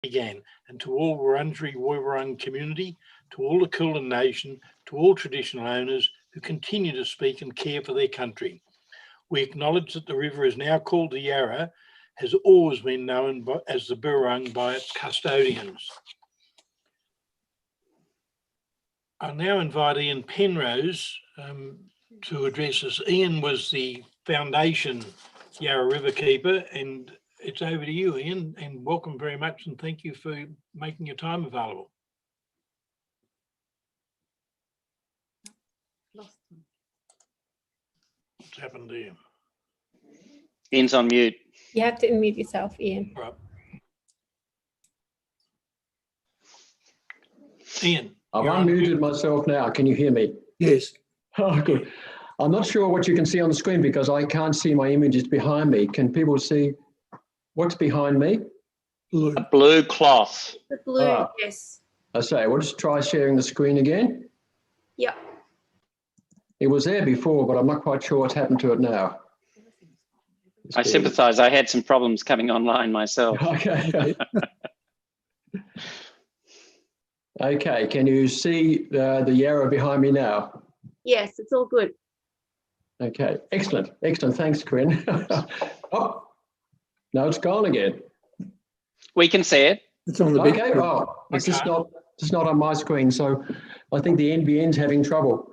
began, and to all Wurundjeri Woiwurrung community, to all the Kulin Nation, to all traditional owners who continue to speak and care for their country. We acknowledge that the river is now called the Yara, has always been known as the Burrung by its custodians. I now invite Ian Penrose to address us. Ian was the foundation Yarra Riverkeeper, and it's over to you, Ian, and welcome very much, and thank you for making your time available. Lost him. What's happened to you? Ian's on mute. You have to unmute yourself, Ian. Right. Ian. I've unmuted myself now. Can you hear me? Yes. Oh, good. I'm not sure what you can see on the screen because I can't see my images behind me. Can people see what's behind me? Blue. A blue cloth. The blue, yes. I say, we'll just try sharing the screen again. Yeah. It was there before, but I'm not quite sure what's happened to it now. I sympathise. I had some problems coming online myself. Okay. Okay, can you see the Yarra behind me now? Yes, it's all good. Okay, excellent, excellent. Thanks, Quinn. Oh, no, it's gone again. We can see it. It's on the big. Okay, oh, it's just not on my screen, so I think the NBN's having trouble.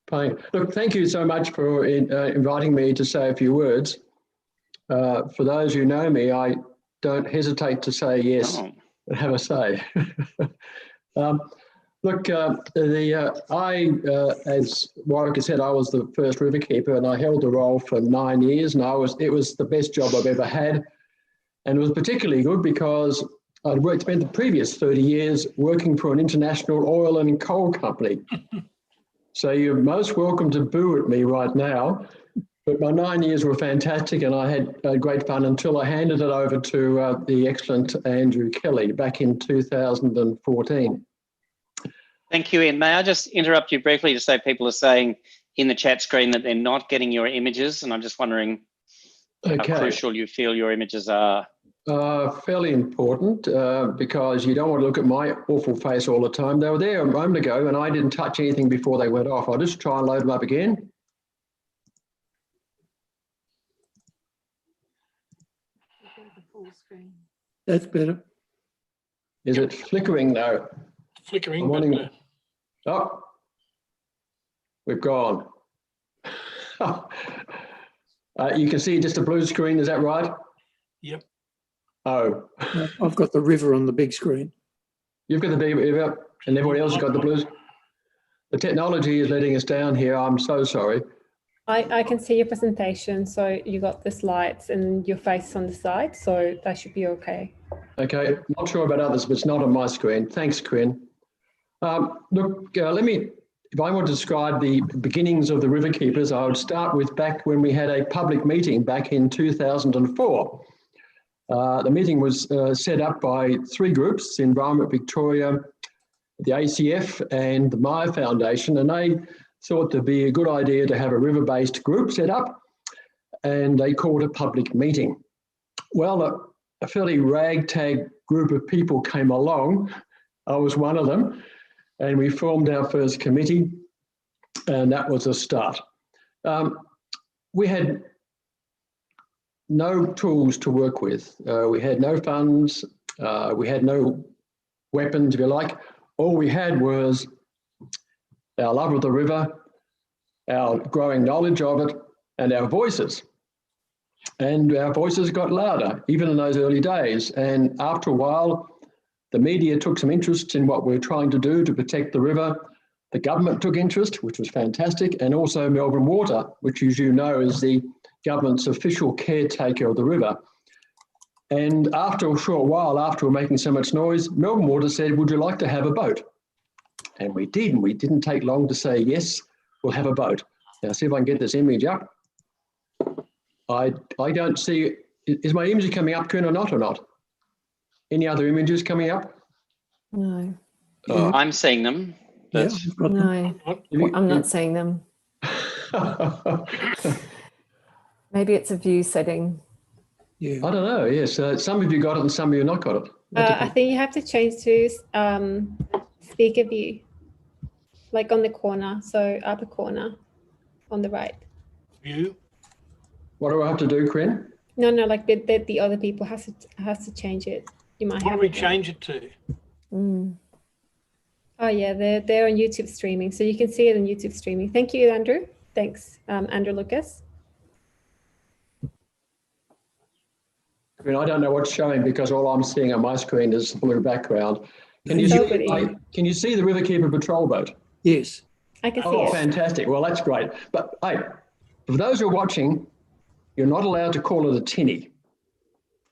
Fine. Look, thank you so much for inviting me to say a few words. For those who know me, I don't hesitate to say yes and have a say. Look, as Yrka said, I was the first riverkeeper, and I held the role for 9 years, and it was the best job I've ever had. And it was particularly good because I'd spent the previous 30 years working for an international oil and coal company. So you're most welcome to boo at me right now. But my 9 years were fantastic, and I had great fun until I handed it over to the excellent Andrew Kelly back in 2014. Thank you, Ian. May I just interrupt you briefly to say people are saying in the chat screen that they're not getting your images, and I'm just wondering how crucial you feel your images are. Fairly important because you don't want to look at my awful face all the time. They were there a moment ago, and I didn't touch anything before they went off. I'll just try and load them up again. That's better. Is it flickering now? Flickering. Oh, we've gone. You can see just a blue screen, is that right? Yep. Oh. I've got the river on the big screen. You've got the big river, and everybody else has got the blues. The technology is letting us down here. I'm so sorry. I can see your presentation, so you got the slides and your face on the side, so that should be okay. Okay, not sure about others, but it's not on my screen. Thanks, Quinn. Look, if I want to describe the beginnings of the Riverkeepers, I would start with back when we had a public meeting back in 2004. The meeting was set up by three groups, Environment Victoria, the ACF and the Myer Foundation, and they thought it'd be a good idea to have a river-based group set up, and they called a public meeting. Well, a fairly ragtag group of people came along. I was one of them, and we formed our first committee, and that was a start. We had no tools to work with. We had no funds. We had no weapons, if you like. All we had was our love of the river, our growing knowledge of it, and our voices. And our voices got louder, even in those early days. And after a while, the media took some interest in what we're trying to do to protect the river. The government took interest, which was fantastic, and also Melbourne Water, which, as you know, is the government's official caretaker of the river. And after a short while, after we're making so much noise, Melbourne Water said, would you like to have a boat? And we did, and we didn't take long to say, yes, we'll have a boat. Now, see if I can get this image up. I don't see, is my image coming up, Kuhn, or not? Any other images coming up? No. I'm seeing them. Yeah, No, I'm not seeing them. Maybe it's a view setting. Yeah. I don't know, yes. Some of you got it and some of you not got it. I think you have to change to speaker view, like on the corner, so upper corner on the right. View. What do I have to do, Corinne? No, like the other people has to change it. You might What have do we it there. change it to? Oh yeah, they're on YouTube streaming, so you can see it on YouTube streaming. Thank you, Andrew. Thanks, Andrew Lucas. I mean, I don't know what's showing because all I'm seeing on my screen is blue background. Can you, So see, good, Ian. can you see the Riverkeeper patrol boat? Yes. I can see Oh, it. fantastic. Well, that's great. But hey, for those who are watching, you're not allowed to call it a tinny.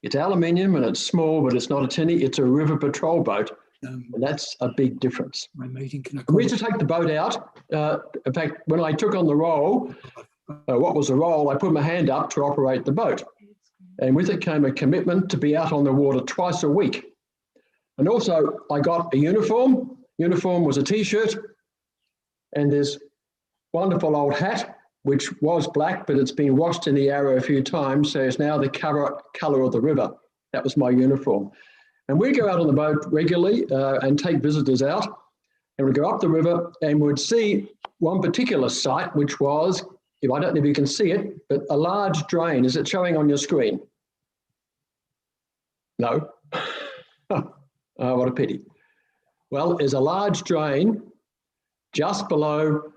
It's aluminium and it's small, but it's not a tinny. It's a river patrol boat. And that's a big difference. My meeting can We used to take the boat out. In fact, when I took on the role, what was the role? I put my hand up to operate the boat. And with it came a commitment to be out on the water twice a week. And also I got a uniform. Uniform was a t-shirt and this wonderful old hat, which was black, but it's been washed in the Yarra a few times. So it's now the colour of the river. That was my uniform. And we go out on the boat regularly and take visitors out. And we'd go up the river and we'd see one particular site, which was, if I don't know if you can see it, but a large drain. Is it showing on your screen? No. Oh, what a pity. Well, there's a large drain just below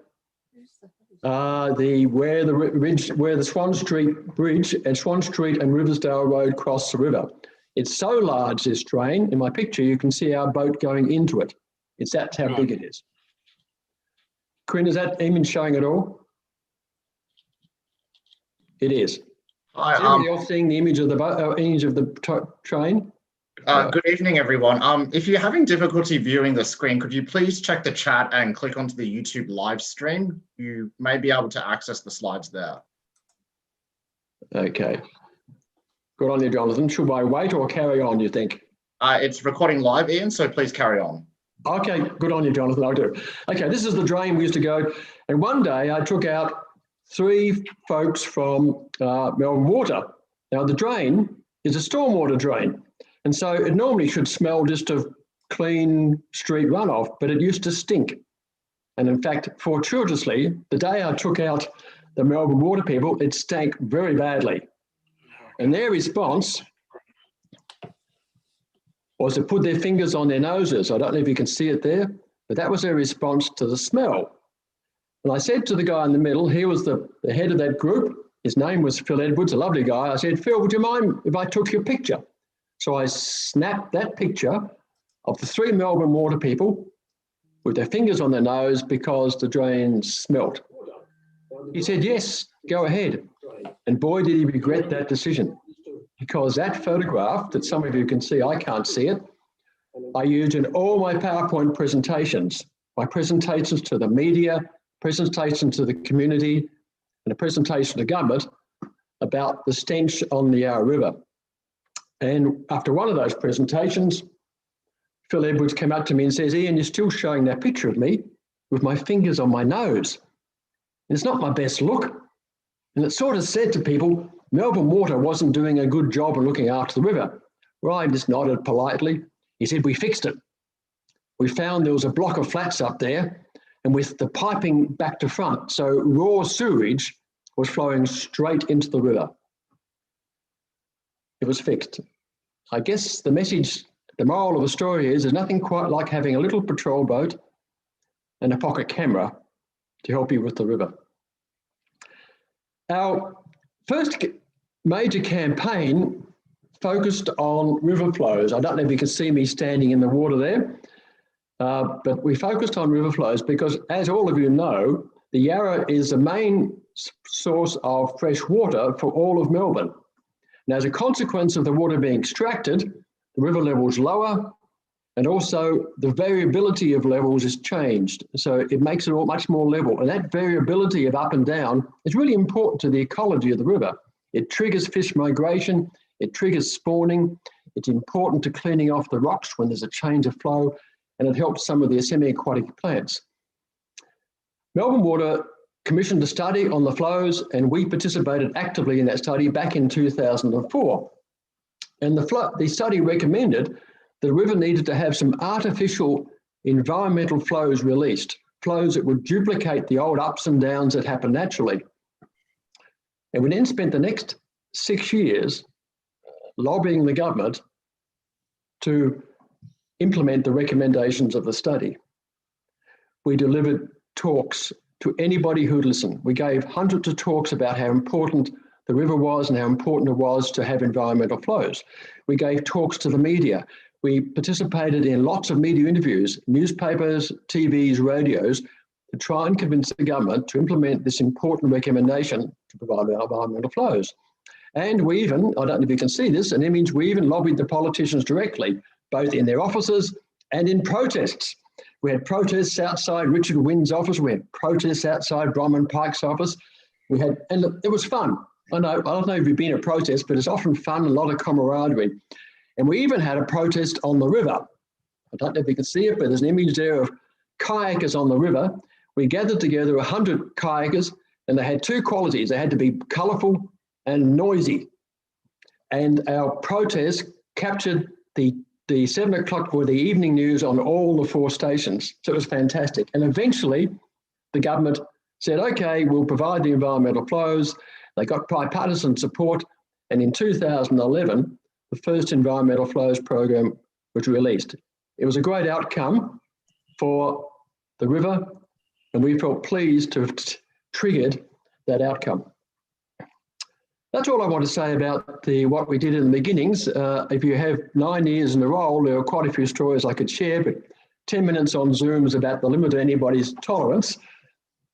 where the Swan Street Bridge and Swan Street and Riversdale Road cross the river. It's so large, this drain. In my picture, you can see our boat going into it. That's how big it is. Corinne, is that image showing at all? It is. Hi, Is anybody else seeing the image of the boat, image of the train? good evening, everyone. If you're having difficulty viewing the screen, could you please check the chat and click onto the YouTube live stream? You may be able to access the slides there. Okay. Good on you, Jonathan. Should I wait or carry on, you think? It's recording live, Ian, so please carry on. Okay, good on you, Jonathan. I'll do. Okay, this is the drain we used to go. And one day I took out 3 folks from Melbourne Water. Now, the drain is a stormwater drain. And so it normally should smell just of clean street runoff, but it used to stink. And in fact, fortuitously, the day I took out the Melbourne Water people, it stank very badly. And their response was to put their fingers on their noses. I don't know if you can see it there, but that was their response to the smell. And I said to the guy in the middle, he was the head of that group. His name was Phil Edwards, a lovely guy. I said, Phil, would you mind if I took your picture? So I snapped that picture of the 3 Melbourne Water people with their fingers on their nose because the drain smelt. He said, yes, go ahead. And boy, did he regret that decision, because that photograph that some of you can see, I can't see it, I used in all my PowerPoint presentations, my presentations to the media, presentations to the community, and a presentation to government about the stench on the Yarra River. And after one of those presentations, Phil Edwards came up to me and says, Ian, you're still showing that picture of me with my fingers on my nose. It's not my best look. And it sort of said to people, Melbourne Water wasn't doing a good job of looking after the river. Well, I just nodded politely. He said, we fixed it. We found there was a block of flats up there and with the piping back to front. So raw sewage was flowing straight into the river. It was fixed. I guess the message, the moral of the story is there's nothing quite like having a little patrol boat and a pocket camera to help you with the river. Our first major campaign focused on river flows. I don't know if you can see me standing in the water there, but we focused on river flows because, as all of you know, the Yarra is the main source of fresh water for all of Melbourne. Now, as a consequence of the water being extracted, the river level is lower, and also the variability of levels is changed. So it makes it all much more level. And that variability of up and down is really important to the ecology of the river. It triggers fish migration, it triggers spawning, it's important to cleaning off the rocks when there's a change of flow, and it helps some of the semi-aquatic plants. Melbourne Water commissioned a study on the flows, and we participated actively in that study back in 2004. And the study recommended the river needed to have some artificial environmental flows released, flows that would duplicate the old ups and downs that happen naturally. And we then spent the next 6 years lobbying the government to implement the recommendations of the study. We delivered talks to anybody who'd listen. We gave hundreds of talks about how important the river was and how important it was to have environmental flows. We gave talks to the media. We participated in lots of media interviews, newspapers, TVs, radios, to try and convince the government to implement this important recommendation to provide environmental flows. And we even, I don't know if you can see this, and it means we even lobbied the politicians directly, both in their offices and in protests. We had protests outside Richard Wynn's office. We had protests outside Bronwyn Pike's office. And look, it was fun. I don't know if you've been at protests, but it's often fun, a lot of camaraderie. And we even had a protest on the river. I don't know if you can see it, but there's an image there of kayakers on the river. We gathered together 100 kayakers, and they had two qualities. They had to be colourful and noisy. And our protest captured the 7 o'clock or the evening news on all the 4 stations. So it was fantastic. And eventually the government said, okay, we'll provide the environmental flows. They got bipartisan support. And in 2011, the first environmental flows program was released. It was a great outcome for the river, and we felt pleased to have triggered that outcome. That's all I want to say about what we did in the beginnings. If you have 9 years in a role, there are quite a few stories I could share, but 10 minutes on Zoom is about the limit of anybody's tolerance.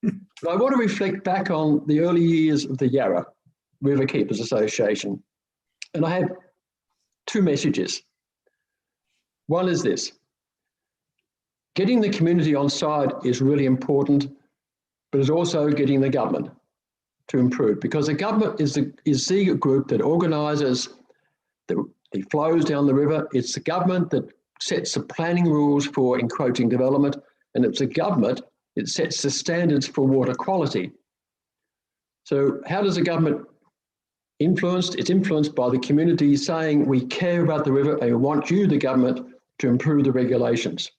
But I want to reflect back on the early years of the Yara, Riverkeepers Association. And I have 2 messages. One is this: getting the community on side is really important, but it's also getting the government to improve, because the government is the group that organises the flows down the river. It's the government that sets the planning rules for encroaching development, and it's the government that sets the standards for water quality. So how does the government influence? It's influenced by the community saying, we care about the river and we want you, the government, to improve the regulations.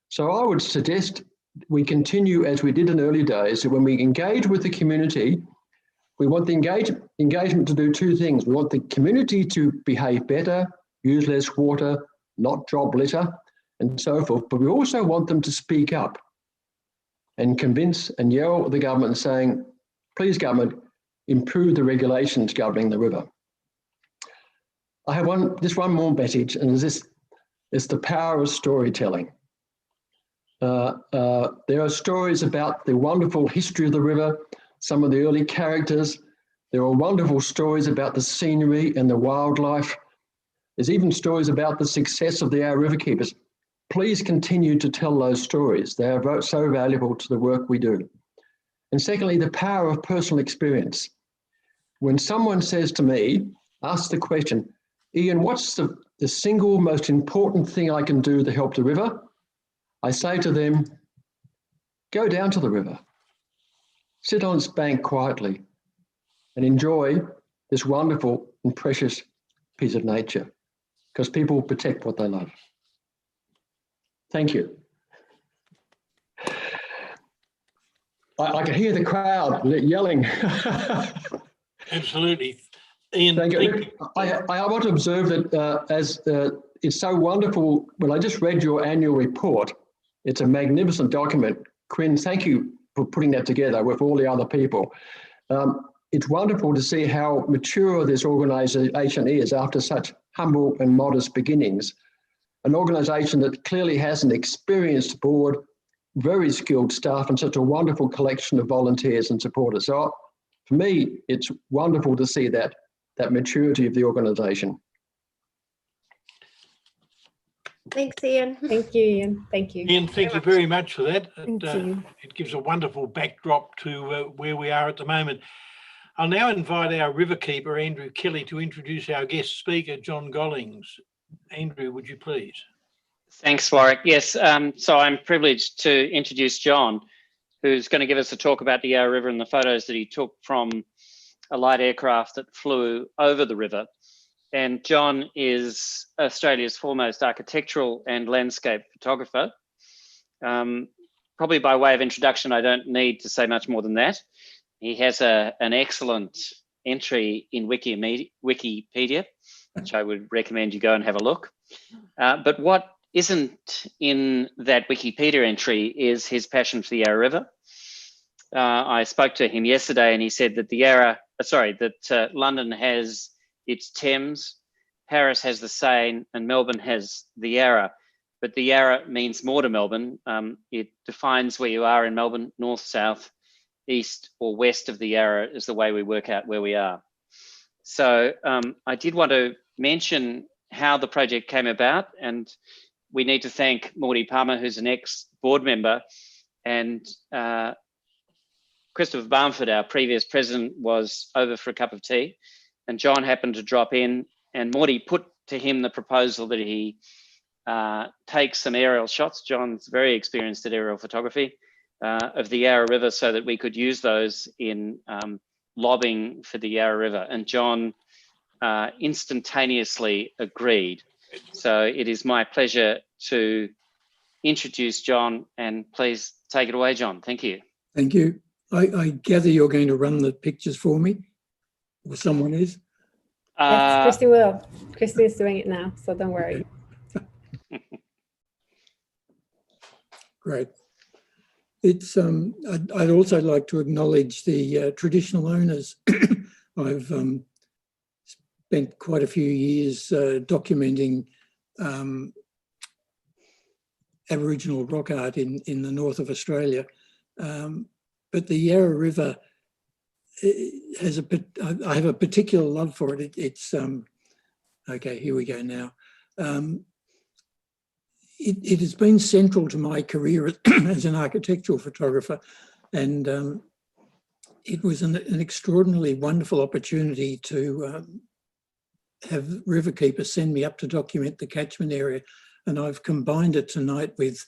So I would suggest we continue as we did in early days, that when we engage with the community, we want the engagement to do 2 things. We want the community to behave better, use less water, not drop litter, and so forth. But we also want them to speak up and convince and yell at the government saying, please, government, improve the regulations governing the river. I have one more message, and it's the power of storytelling. There are stories about the wonderful history of the river, some of the early characters. There are wonderful stories about the scenery and the wildlife. There's even stories about the success of our riverkeepers. Please continue to tell those stories. They are so valuable to the work we do. And secondly, the power of personal experience. When someone says to me, ask the question, Ian, what's the single most important thing I can do to help the river? I say to them, go down to the river, sit on its bank quietly, and enjoy this wonderful and precious piece of nature, because people protect what they love. Thank you. I can hear the crowd yelling. Absolutely. Ian, thank you. I want to observe that it's so wonderful. When I just read your annual report, it's a magnificent document. Quinn, thank you for putting that together with all the other people. It's wonderful to see how mature this organisation is after such humble and modest beginnings. An organisation that clearly has an experienced board, very skilled staff, and such a wonderful collection of volunteers and supporters. So for me, it's wonderful to see that maturity of the organisation. Thanks, Ian. Thank you, Ian. Thank you. Ian, thank you very much for that. Thank you. It gives a wonderful backdrop to where we are at the moment. I'll now invite our riverkeeper, Andrew Kelly, to introduce our guest speaker, John Gollings. Andrew, would you please? Thanks, Warwick. Yes, so I'm privileged to introduce John, who's going to give us a talk about the Yarra River and the photos that he took from a light aircraft that flew over the river. And John is Australia's foremost architectural and landscape photographer. Probably by way of introduction, I don't need to say much more than that. He has an excellent entry in Wikipedia, which I would recommend you go and have a look. But what isn't in that Wikipedia entry is his passion for the Yarra River. I spoke to him yesterday and he said that London has its Thames, Paris has the Seine, and Melbourne has the Yarra. But the Yarra means more to Melbourne. It defines where you are in Melbourne, north, south, east or west of the Yarra is the way we work out where we are. So I did want to mention how the project came about, and we need to thank Morty Palmer, who's an ex-board member, and Christopher Barnford, our previous president, was over for a cup of tea, and John happened to drop in, and Morty put to him the proposal that he take some aerial shots. John's very experienced at aerial photography of the Yarra River so that we could use those in lobbying for the Yarra River. And John instantaneously agreed. So it is my pleasure to introduce John, and please take it away, John. Thank you. Thank you. I gather you're going to run the pictures for me, or someone is? Yes, Christy will. Christy is doing it now, so don't worry. Great. It's I'd also like to acknowledge the traditional owners. I've spent quite a few years documenting Aboriginal rock art in the north of Australia, but the Yarra River has I have a particular love for it. It's okay. Here we go now. It has been central to my career as an architectural photographer, and it was an extraordinarily wonderful opportunity to have riverkeepers send me up to document the catchment area, and I've combined it tonight with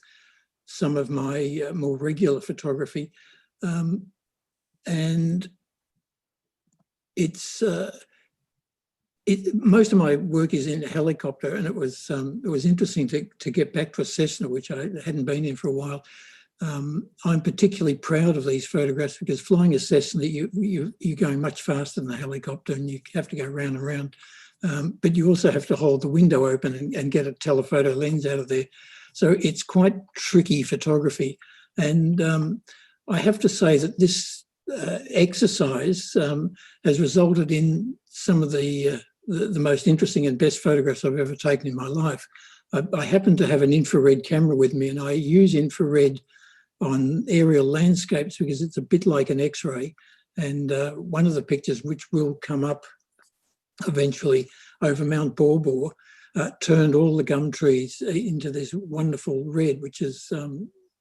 some of my more regular photography, and it's most of my work is in a helicopter, and it was interesting to get back to a Cessna, which I hadn't been in for a while. I'm particularly proud of these photographs because flying a Cessna, you're going much faster than a helicopter, and you have to go round and round. But you also have to hold the window open and get a telephoto lens out of there. So it's quite tricky photography. And I have to say that this exercise has resulted in some of the most interesting and best photographs I've ever taken in my life. I happen to have an infrared camera with me, and I use infrared on aerial landscapes because it's a bit like an X-ray. And one of the pictures, which will come up eventually over Mount Baw, turned all the gum trees into this wonderful red, which has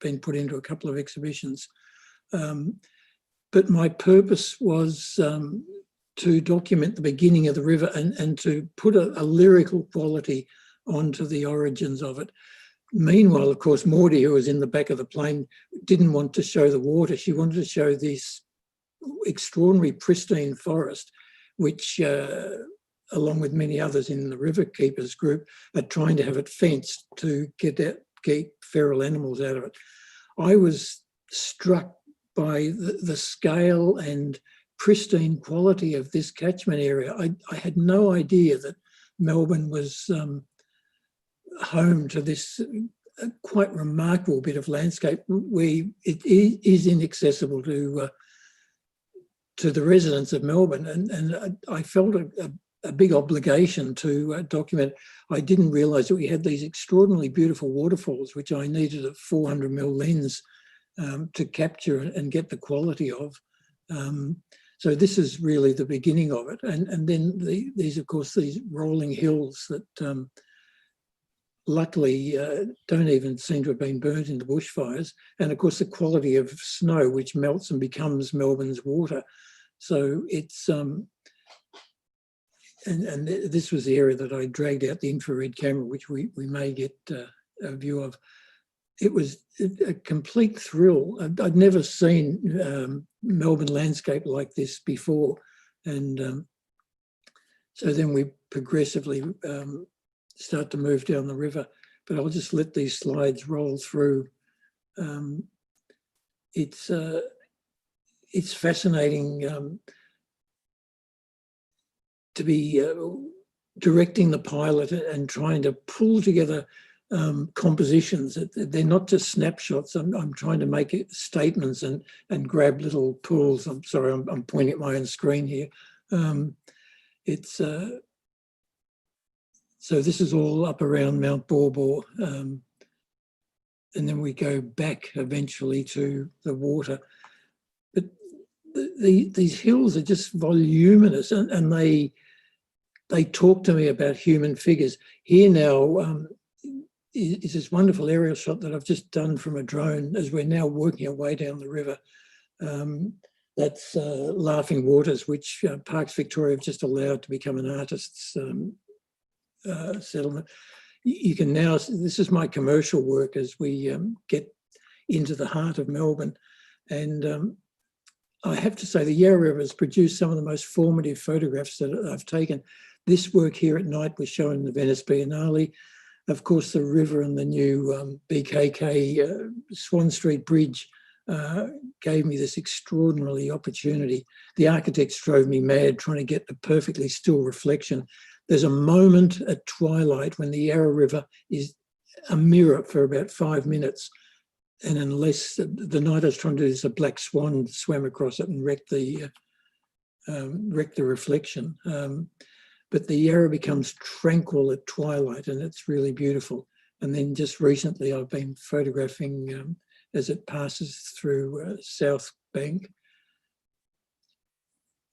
been put into a couple of exhibitions. But my purpose was to document the beginning of the river and to put a lyrical quality onto the origins of it. Meanwhile, of course, Morty, who was in the back of the plane, didn't want to show the water. She wanted to show this extraordinary pristine forest, which, along with many others in the riverkeepers group, are trying to have it fenced to keep feral animals out of it. I was struck by the scale and pristine quality of this catchment area. I had no idea that Melbourne was home to this quite remarkable bit of landscape where it is inaccessible to the residents of Melbourne. And I felt a big obligation to document. I didn't realise that we had these extraordinarily beautiful waterfalls, which I needed a 400mm lens to capture and get the quality of. So this is really the beginning of it. And then these, of course, these rolling hills that luckily don't even seem to have been burnt in the bushfires. And of course, the quality of snow, which melts and becomes Melbourne's water. So it's, and this was the area that I dragged out the infrared camera, which we may get a view of. It was a complete thrill. I'd never seen Melbourne landscape like this before. And So then we progressively start to move down the river. But I'll just let these slides roll through. It's fascinating to be directing the pilot and trying to pull together compositions. They're not just snapshots. I'm trying to make it statements and grab little pools. I'm sorry, I'm pointing at my own screen here. So this is all up around Mount Borbor. And then we go back eventually to the water. But these hills are just voluminous, and they talk to me about human figures. Here now is this wonderful aerial shot that I've just done from a drone as we're now working our way down the river. That's Laughing Waters, which Parks Victoria have just allowed to become an artist's settlement. You can now, this is my commercial work as we get into the heart of Melbourne. And I have to say the Yarra River has produced some of the most formative photographs that I've taken. This work here at night was shown in the Venice Biennale. Of course, the river and the new BKK Swan Street Bridge gave me this extraordinary opportunity. The architects drove me mad trying to get the perfectly still reflection. There's a moment at twilight when the Yarra River is a mirror for about 5 minutes. And unless the night I was trying to do this, a black swan swam across it and wrecked the reflection. But the Yarra becomes tranquil at twilight, and it's really beautiful. And then just recently I've been photographing as it passes through South Bank.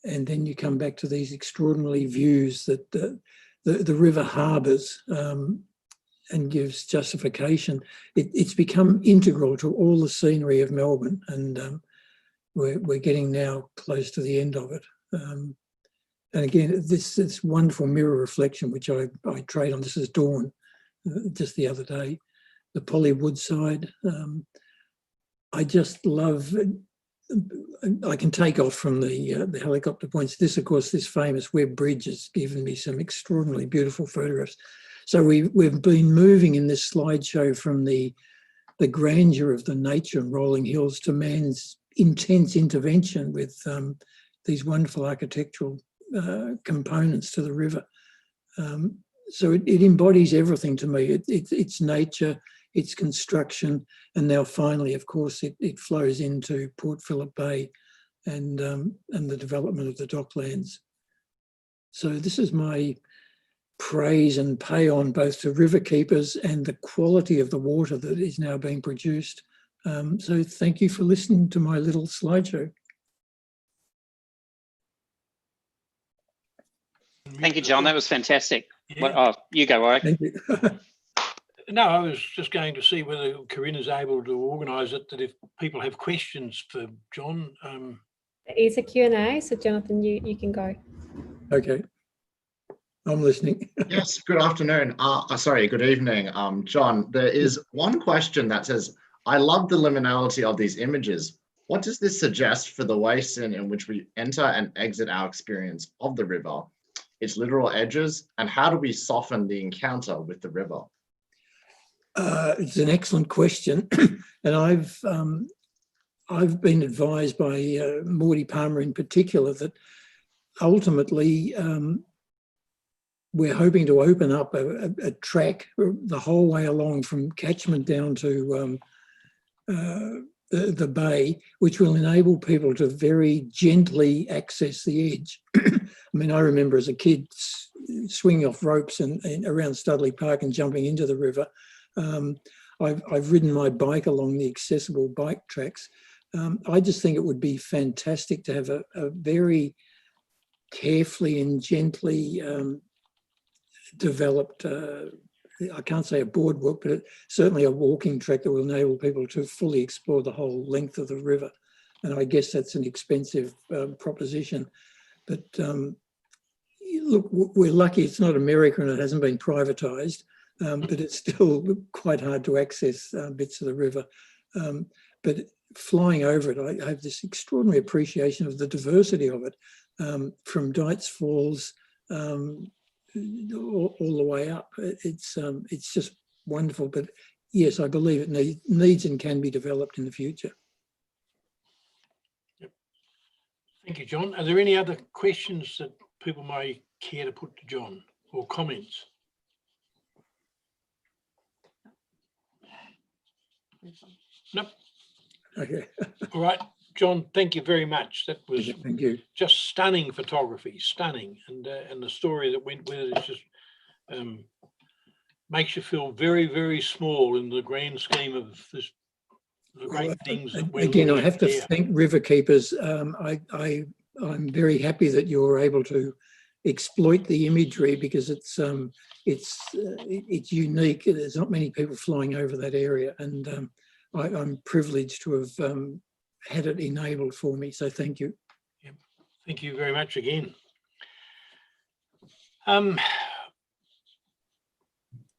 And then you come back to these extraordinary views that the river harbours and gives justification. It's become integral to all the scenery of Melbourne, and we're getting now close to the end of it. And again, this wonderful mirror reflection, which I trade on. This is Dawn, just the other day. The Polly Woodside. I just love. I can take off from the helicopter points. This, of course, this famous Webb Bridge has given me some extraordinarily beautiful photographs. So we've been moving in this slideshow from the grandeur of the nature and rolling hills to man's intense intervention with these wonderful architectural components to the river. So it embodies everything to me. It's nature, it's construction, and now finally, of course, it flows into Port Phillip Bay and the development of the docklands. So this is my praise and pay on both to riverkeepers and the quality of the water that is now being produced. So thank you for listening to my little slideshow. Thank you, John. That was fantastic. Yeah. Well, oh, you go, Warwick. Thank you. No, I was just going to see whether Corinne is able to organise it, that if people have questions for John. There is a Q&A, so Jonathan, you can go. Okay. I'm listening. Yes, good afternoon. Sorry, good evening. John, there is one question that says, I love the liminality of these images. What does this suggest for the ways in which we enter and exit our experience of the river, its literal edges, and how do we soften the encounter with the river? It's an excellent question. And I've been advised by Morty Palmer in particular that ultimately we're hoping to open up a track the whole way along from Catchment down to the bay, which will enable people to very gently access the edge. I mean, I remember as a kid swinging off ropes and around Studley Park and jumping into the river. I've ridden my bike along the accessible bike tracks. I just think it would be fantastic to have a very carefully and gently developed, I can't say a boardwalk, but certainly a walking track that will enable people to fully explore the whole length of the river. And I guess that's an expensive proposition. But look, we're lucky it's not America and it hasn't been privatised, but it's still quite hard to access bits of the river. But flying over it, I have this extraordinary appreciation of the diversity of it, from Dights Falls all the way up. It's just wonderful. But yes, I believe it needs and can be developed in the future. Thank you, John. Are there any other questions that people may care to put to John or comments? Nope. Okay. All right, John, thank you very much. That was Thank you. just stunning photography, stunning. And the story that went with it is just makes you feel very, very small in the grand scheme of this, the great things that we're again, I looking have at to here. thank Riverkeepers. I'm very happy that you're able to exploit the imagery because it's unique. There's not many people flying over that area, and I'm privileged to have had it enabled for me. So thank you. Yep. Thank you very much again.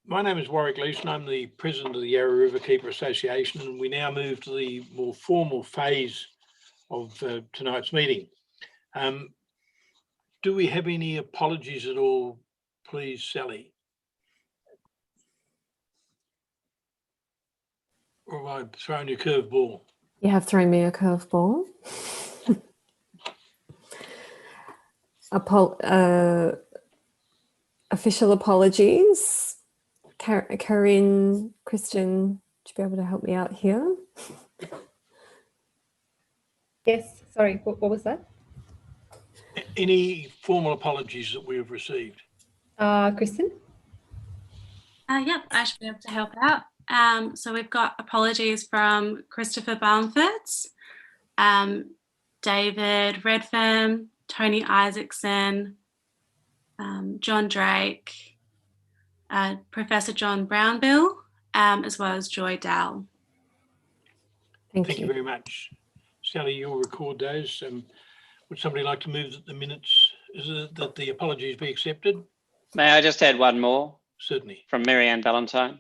My name is Warwick Leeson. I'm the president of the Yarra Riverkeeper Association, and we now move to the more formal phase of tonight's meeting. Do we have any apologies at all, please, Sally? Or have I thrown you a curveball? You have thrown me a curveball. Official apologies. Corinne, Christian, would you be able to help me out here? Yes, sorry, what was that? Any formal apologies that we have received? Kristen? Yep, I should be able to help out. So we've got apologies from Christopher Balmford, David Redfern, Tony Isaacson, John Drake, Professor John Brownbill, as well as Joy Dowell. Thank you very much. Sally, you'll record those. Would somebody like to move that the minutes, that the apologies be accepted? May I just add one more? Certainly. From Marianne Valentine.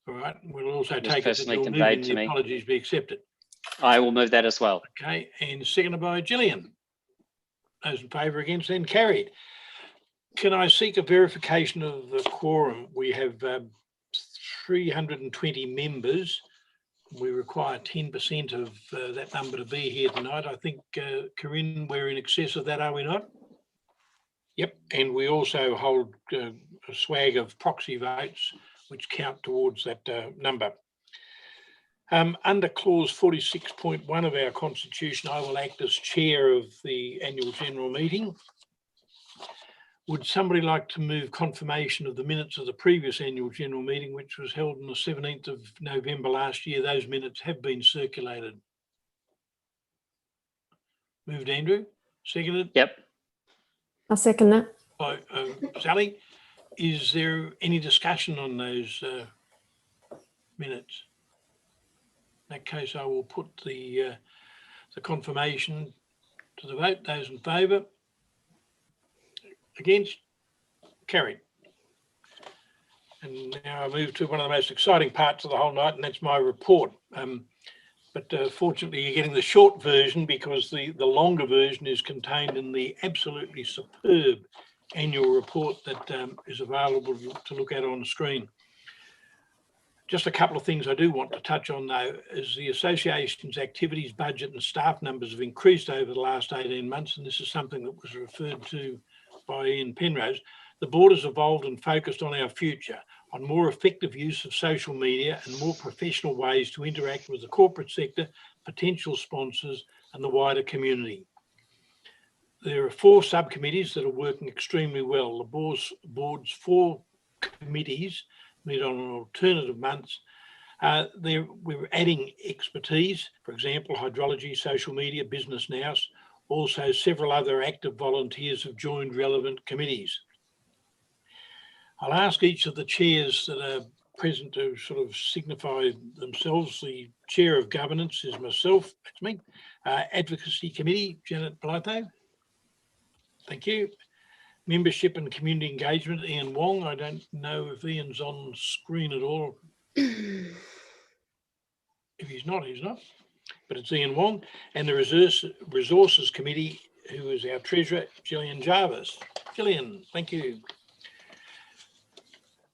All right. We'll also It was take it that personally you're conveyed moving to the me. apologies be accepted. I will move that as well. Okay. And seconded by Gillian. Those in favour, against, then carried. Can I seek a verification of the quorum? We have 320 members. We require 10% of that number to be here tonight. I think, Corinne, we're in excess of that, are we not? Yep. And we also hold a swag of proxy votes, which count towards that number. Under clause 46.1 of our constitution, I will act as chair of the annual general meeting. Would somebody like to move confirmation of the minutes of the previous annual general meeting, which was held on the 17th of November last year? Those minutes have been circulated. Moved, Andrew. Seconded. Yep. I'll second that. By Sally. Is there any discussion on those minutes? In that case, I will put the confirmation to the vote. Those in favour? Against? Carried. And now I move to one of the most exciting parts of the whole night, and that's my report. But fortunately, you're getting the short version because the longer version is contained in the absolutely superb annual report that is available to look at on the screen. Just a couple of things I do want to touch on, though, is the association's activities, budget and staff numbers have increased over the last 18 months, and this is something that was referred to by Ian Penrose. The board has evolved and focused on our future, on more effective use of social media and more professional ways to interact with the corporate sector, potential sponsors and the wider community. There are 4 subcommittees that are working extremely well. The board's 4 committees meet on an alternative months. We're adding expertise, for example, hydrology, social media, business now. Also, several other active volunteers have joined relevant committees. I'll ask each of the chairs that are present to sort of signify themselves. The chair of governance is myself, that's me. Advocacy committee, Janet Blytho. Thank you. Membership and community engagement, Ian Wong. I don't know if Ian's on screen at all. If he's not, he's not. But it's Ian Wong. And the resources committee, who is our treasurer, Gillian Jarvis. Gillian, thank you.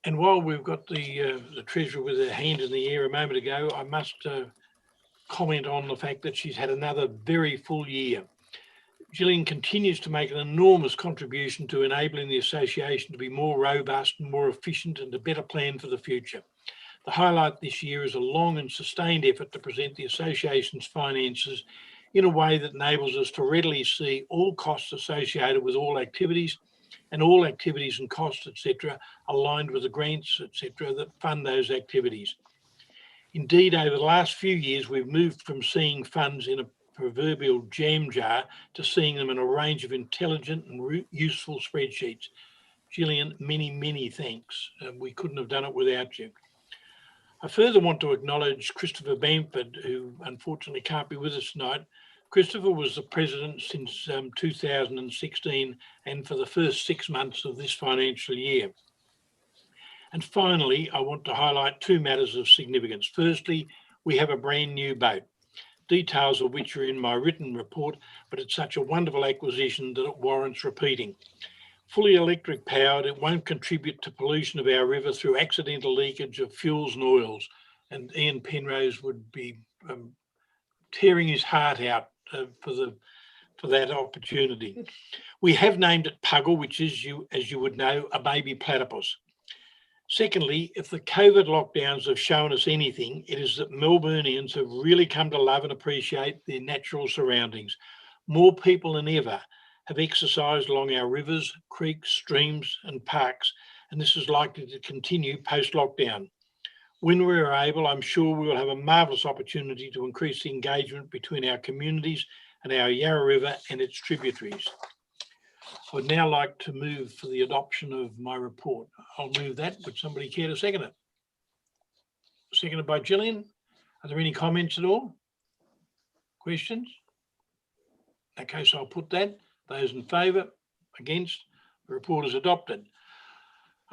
And while we've got the Treasurer with her hand in the air a moment ago, I must comment on the fact that she's had another very full year. Gillian continues to make an enormous contribution to enabling the association to be more robust and more efficient and a better plan for the future. The highlight this year is a long and sustained effort to present the association's finances in a way that enables us to readily see all costs associated with all activities and all activities and costs, etc., aligned with the grants, etc., that fund those activities. Indeed, over the last few years, we've moved from seeing funds in a proverbial jam jar to seeing them in a range of intelligent and useful spreadsheets. Gillian, many, many thanks. We couldn't have done it without you. I further want to acknowledge Christopher Bamford, who unfortunately can't be with us tonight. Christopher was the president since 2016 and for the first 6 months of this financial year. And finally, I want to highlight two matters of significance. Firstly, we have a brand new boat, details of which are in my written report, but it's such a wonderful acquisition that it warrants repeating. Fully electric powered, it won't contribute to pollution of our river through accidental leakage of fuels and oils. And Ian Penrose would be tearing his heart out for that opportunity. We have named it Puggle, which is, as you would know, a baby platypus. Secondly, if the COVID lockdowns have shown us anything, it is that Melburnians have really come to love and appreciate their natural surroundings. More people than ever have exercised along our rivers, creeks, streams and parks, and this is likely to continue post-lockdown. When we're able, I'm sure we will have a marvellous opportunity to increase the engagement between our communities and our Yarra River and its tributaries. I would now like to move for the adoption of my report. I'll move that. Would somebody care to second it? Seconded by Gillian. Are there any comments at all? Questions? In that case, I'll put that. Those in favour, against, the report is adopted.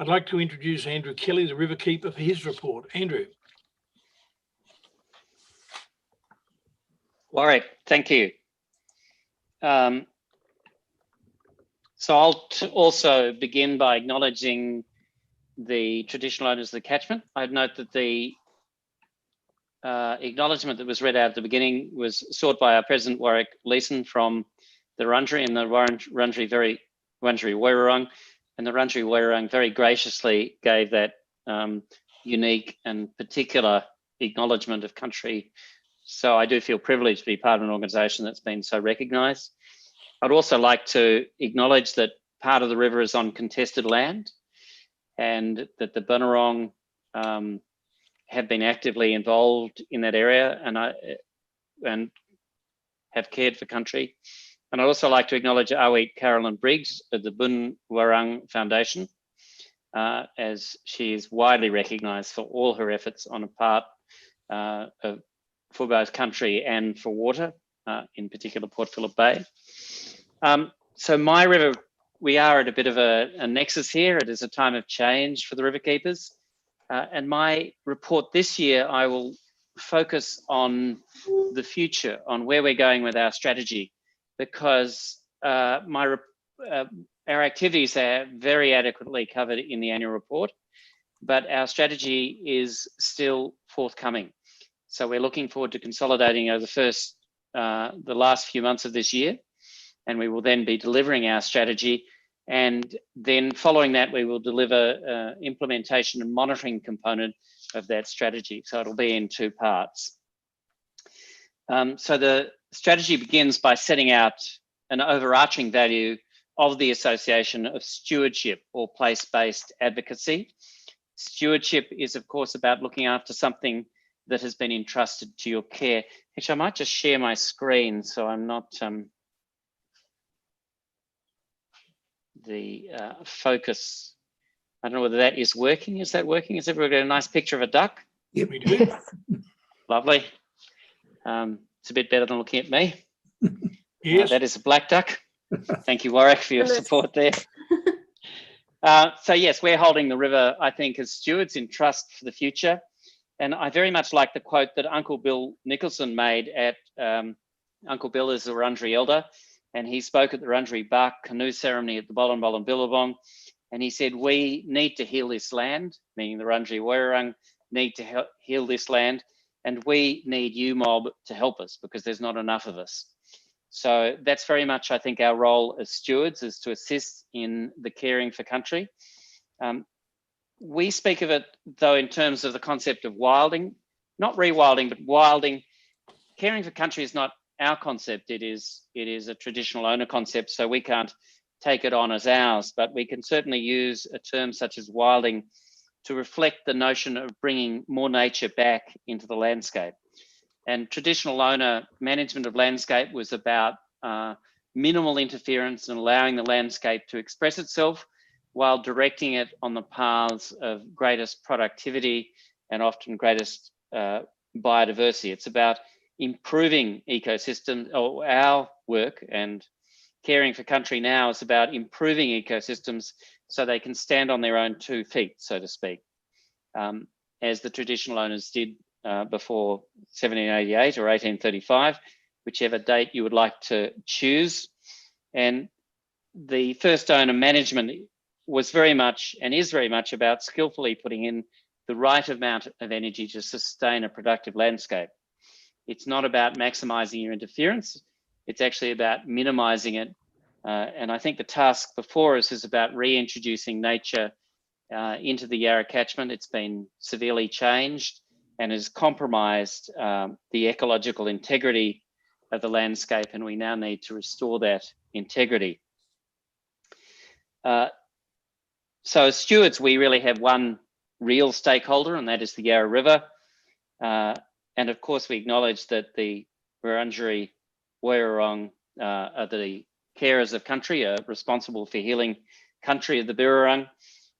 I'd like to introduce Andrew Kelly, the riverkeeper, for his report. Andrew. Warwick, thank you. So I'll also begin by acknowledging the traditional owners of the catchment. I'd note that the acknowledgement that was read out at the beginning was sought by our President Warwick Leeson from the Wurundjeri, and the Wurundjeri Woiwurrung, and the Wurundjeri Woiwurrung very graciously gave that unique and particular acknowledgement of country. So I do feel privileged to be part of an organisation that's been so recognised. I'd also like to acknowledge that part of the river is on contested land, and that the Bunurong have been actively involved in that area and have cared for country. And I'd also like to acknowledge Awit Carolyn Briggs of the Bunurong Foundation, as she is widely recognised for all her efforts on a part for both country and for water, in particular Port Phillip Bay. So my river, we are at a bit of a nexus here. It is a time of change for the riverkeepers. And my report this year, I will focus on the future, on where we're going with our strategy, because our activities are very adequately covered in the annual report, but our strategy is still forthcoming. So we're looking forward to consolidating over the last few months of this year, and we will then be delivering our strategy. And then following that, we will deliver implementation and monitoring component of that strategy. So it'll be in two parts. So the strategy begins by setting out an overarching value of the association of stewardship or place-based advocacy. Stewardship is, of course, about looking after something that has been entrusted to your care. Actually, I might just share my screen so I'm not the focus. I don't know whether that is working. Is that working? Has everyone got a nice picture of a duck? Yep, we do. Lovely. It's a bit better than looking at me. Yes. That is a black duck. Thank you, Warwick, for your support there. So yes, we're holding the river, I think, as stewards in trust for the future. And I very much like the quote that Uncle Bill Nicholson made at, Uncle Bill is a Wurundjeri elder, and he spoke at the Wurundjeri Bark canoe ceremony at the Bolan Bolan Billabong, and he said, we need to heal this land, meaning the Wurundjeri Woiwurrung need to heal this land, and we need you mob to help us because there's not enough of us. So that's very much, I think, our role as stewards, is to assist in the caring for country. We speak of it, though, in terms of the concept of wilding, not rewilding, but wilding. Caring for country is not our concept. It is a traditional owner concept, so we can't take it on as ours, but we can certainly use a term such as wilding to reflect the notion of bringing more nature back into the landscape. And traditional owner management of landscape was about minimal interference and allowing the landscape to express itself while directing it on the paths of greatest productivity and often greatest biodiversity. It's about improving ecosystems, or our work and caring for country now is about improving ecosystems so they can stand on their own 2 feet, so to speak, as the traditional owners did before 1788 or 1835, whichever date you would like to choose. And the first owner management was very much and is very much about skillfully putting in the right amount of energy to sustain a productive landscape. It's not about maximizing your interference. It's actually about minimizing it. And I think the task before us is about reintroducing nature into the Yarra catchment. It's been severely changed and has compromised the ecological integrity of the landscape, and we now need to restore that integrity. So as stewards, we really have one real stakeholder, and that is the Yarra River. And of course, we acknowledge that the Wurundjeri Woiwurrung are the carers of country, are responsible for healing country of the Birrarung,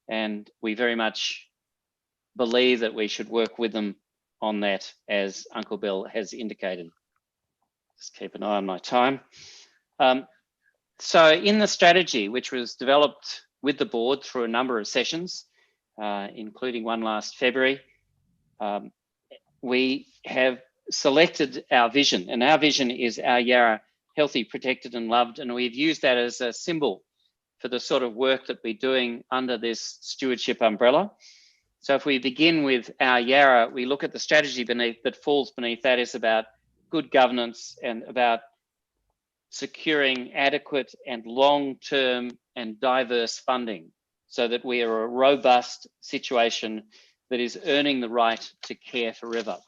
and we very much believe that we should work with them on that, as Uncle Bill has indicated. Just keep an eye on my time. So in the strategy, which was developed with the board through a number of sessions, including one last February, we have selected our vision, and our vision is our Yarra healthy, protected and loved, and we've used that as a symbol for the sort of work that we're doing under this stewardship umbrella. So if we begin with our Yarra, we look at the strategy that falls beneath that is about good governance and about securing adequate and long-term and diverse funding so that we are a robust situation that is earning the right to care for river.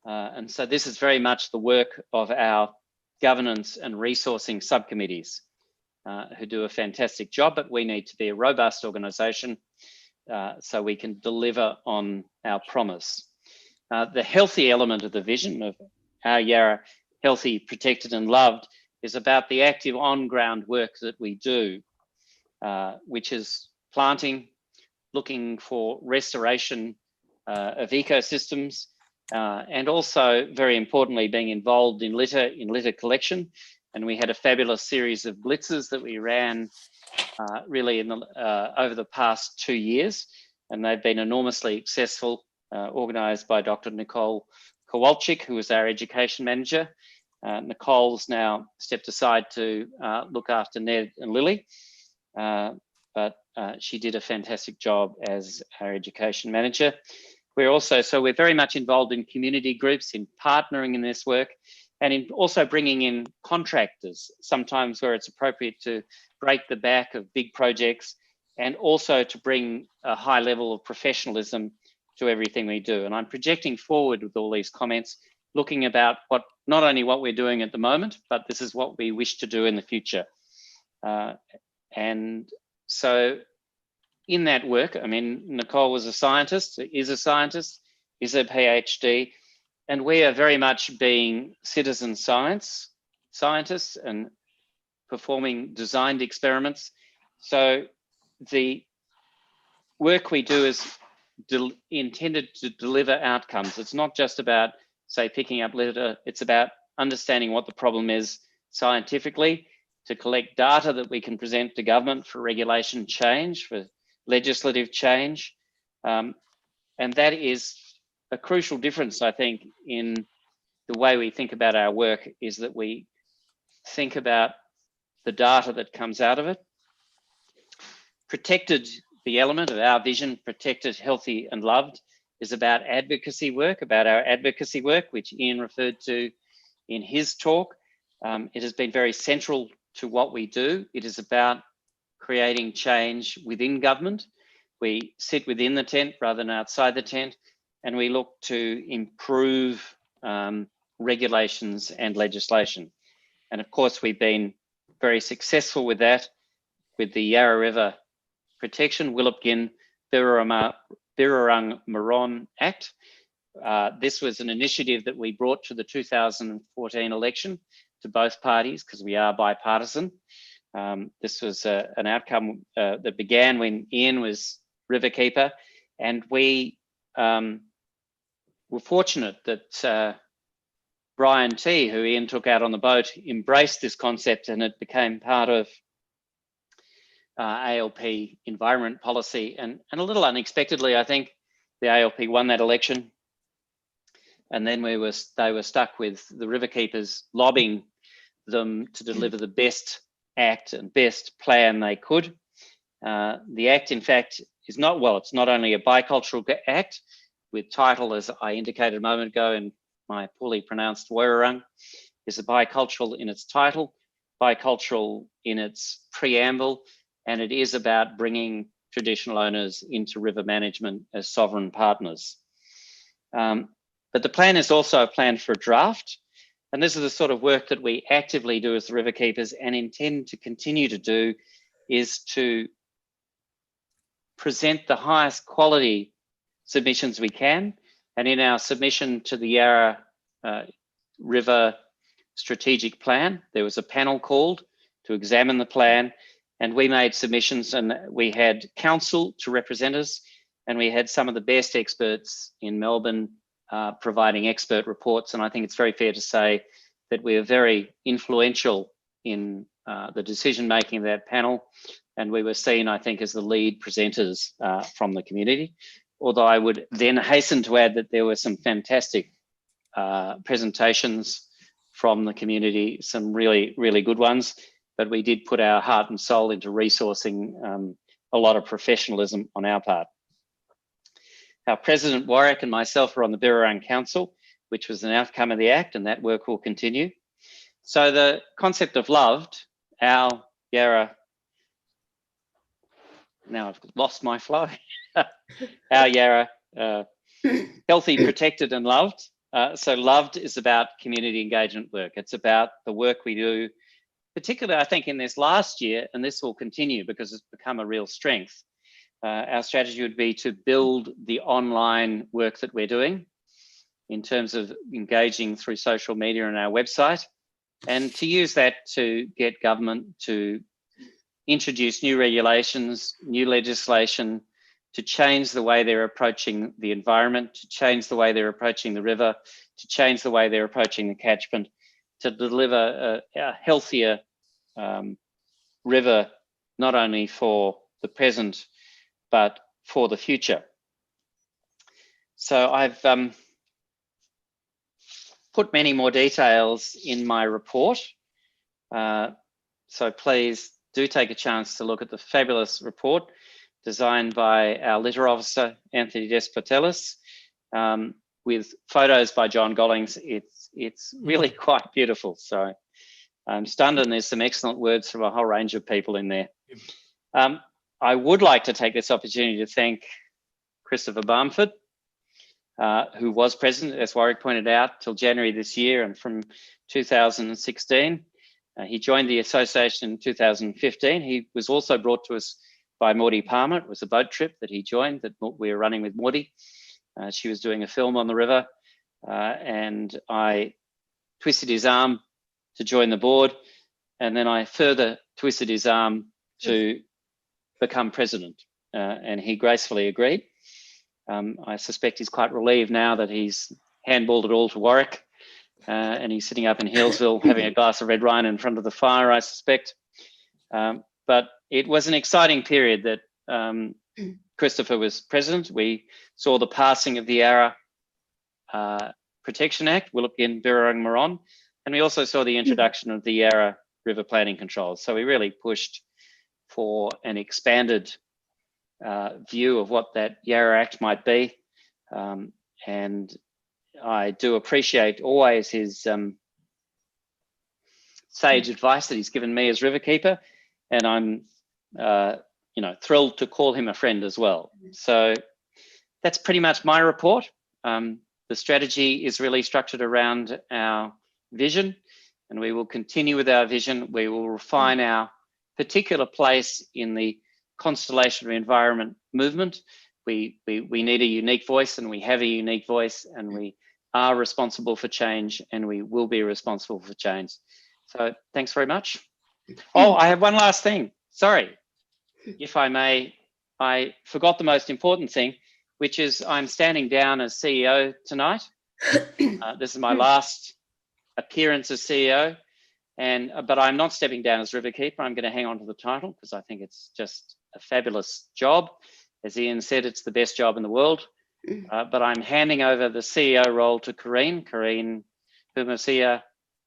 And so this is very much the work of our governance and resourcing subcommittees who do a fantastic job, but we need to be a robust organisation so we can deliver on our promise. The healthy element of the vision of our Yarra healthy, protected and loved is about the active on-ground work that we do, which is planting, looking for restoration of ecosystems, and also, very importantly, being involved in litter collection. And we had a fabulous series of blitzes that we ran really in over the past 2 years, and they've been enormously successful, organised by Dr. Nicole Kowalczyk, who was our education manager. Nicole's now stepped aside to look after Ned and Lily, but she did a fantastic job as our education manager. We're very much involved in community groups, in partnering in this work, and in also bringing in contractors, sometimes where it's appropriate to break the back of big projects, and also to bring a high level of professionalism to everything we do. And I'm projecting forward with all these comments, looking about not only what we're doing at the moment, but this is what we wish to do in the future. And so in that work, I mean, Nicole was a scientist, is a PhD, and we are very much being citizen scientists and performing designed experiments. So the work we do is intended to deliver outcomes. It's not just about, say, picking up litter, it's about understanding what the problem is scientifically, to collect data that we can present to government for regulation change, for legislative change. And that is a crucial difference, I think, in the way we think about our work, is that we think about the data that comes out of it. Protected, the element of our vision, protected, healthy and loved, is about advocacy work, about our advocacy work, which Ian referred to in his talk. It has been very central to what we do. It is about creating change within government. We sit within the tent rather than outside the tent, and we look to improve regulations and legislation. And of course, we've been very successful with that, with the Yarra River Protection Willupgin Birrarung Moron Act. This was an initiative that we brought to the 2014 election to both parties because we are bipartisan. This was an outcome that began when Ian was riverkeeper, and we were fortunate that Brian T, who Ian took out on the boat, embraced this concept, and it became part of ALP environment policy. And a little unexpectedly, I think, the ALP won that election. And then they were stuck with the riverkeepers lobbying them to deliver the best act and best plan they could. The act, in fact, is not, well, it's not only a bicultural act with title, as I indicated a moment ago in my poorly pronounced Wirrarung, is a bicultural in its title, bicultural in its preamble, and it is about bringing traditional owners into river management as sovereign partners. But the plan is also a plan for a draft, and this is the sort of work that we actively do as the riverkeepers and intend to continue to do, is to present the highest quality submissions we can. And in our submission to the Yarra River Strategic Plan, there was a panel called to examine the plan, and we made submissions, and we had council to represent us, and we had some of the best experts in Melbourne providing expert reports. And I think it's very fair to say that we are very influential in the decision-making of that panel. And we were seen, I think, as the lead presenters from the community. Although I would then hasten to add that there were some fantastic presentations from the community, some really, really good ones. But we did put our heart and soul into resourcing a lot of professionalism on our part. Our President Warwick and myself are on the Birrarung Council, which was an outcome of the Act, and that work will continue. So the concept of loved, our Yarra, now I've lost my flow, our Yarra, healthy, protected and loved. So loved is about community engagement work. It's about the work we do, particularly I think in this last year, and this will continue because it's become a real strength. Our strategy would be to build the online work that we're doing in terms of engaging through social media and our website, and to use that to get government to introduce new regulations, new legislation, to change the way they're approaching the environment, to change the way they're approaching the river, to change the way they're approaching the catchment, to deliver a healthier river, not only for the present, but for the future. So I've put many more details in my report. So please do take a chance to look at the fabulous report designed by our litter officer, Anthony Despotelis, with photos by John Gollings. It's really quite beautiful. So I'm stunned, and there's some excellent words from a whole range of people in there. I would like to take this opportunity to thank Christopher Bamford, who was president, as Warwick pointed out, till January this year, and from 2016. He joined the association in 2015. He was also brought to us by Maudie Palmer. It was a boat trip that he joined that we were running with Maudie. She was doing a film on the river, and I twisted his arm to join the board, and then I further twisted his arm to become president, and he gracefully agreed. I suspect he's quite relieved now that he's handballed it all to Warwick, and he's sitting up in Healesville having a glass of red wine in front of the fire, I suspect. But it was an exciting period that Christopher was president. We saw the passing of the Yarra Protection Act, Willupgin Birrarung Moron, And we also saw the introduction of the Yara river planning controls. So we really pushed for an expanded view of what that Yara Act might be. And I do appreciate always his sage advice that he's given me as riverkeeper, and I'm thrilled to call him a friend as well. So that's pretty much my report. The strategy is really structured around our vision, and we will continue with our vision. We will refine our particular place in the constellation environment movement. We need a unique voice, and we have a unique voice, and we are responsible for change, and we will be responsible for change. So thanks very much. Oh, I have one last thing. Sorry, if I may, I forgot the most important thing, which is I'm standing down as CEO tonight. This is my last appearance as CEO, but I'm not stepping down as riverkeeper. I'm going to hang on to the title because I think it's just a fabulous job. As Ian said, it's the best job in the world. But I'm handing over the CEO role to Corinne Humasia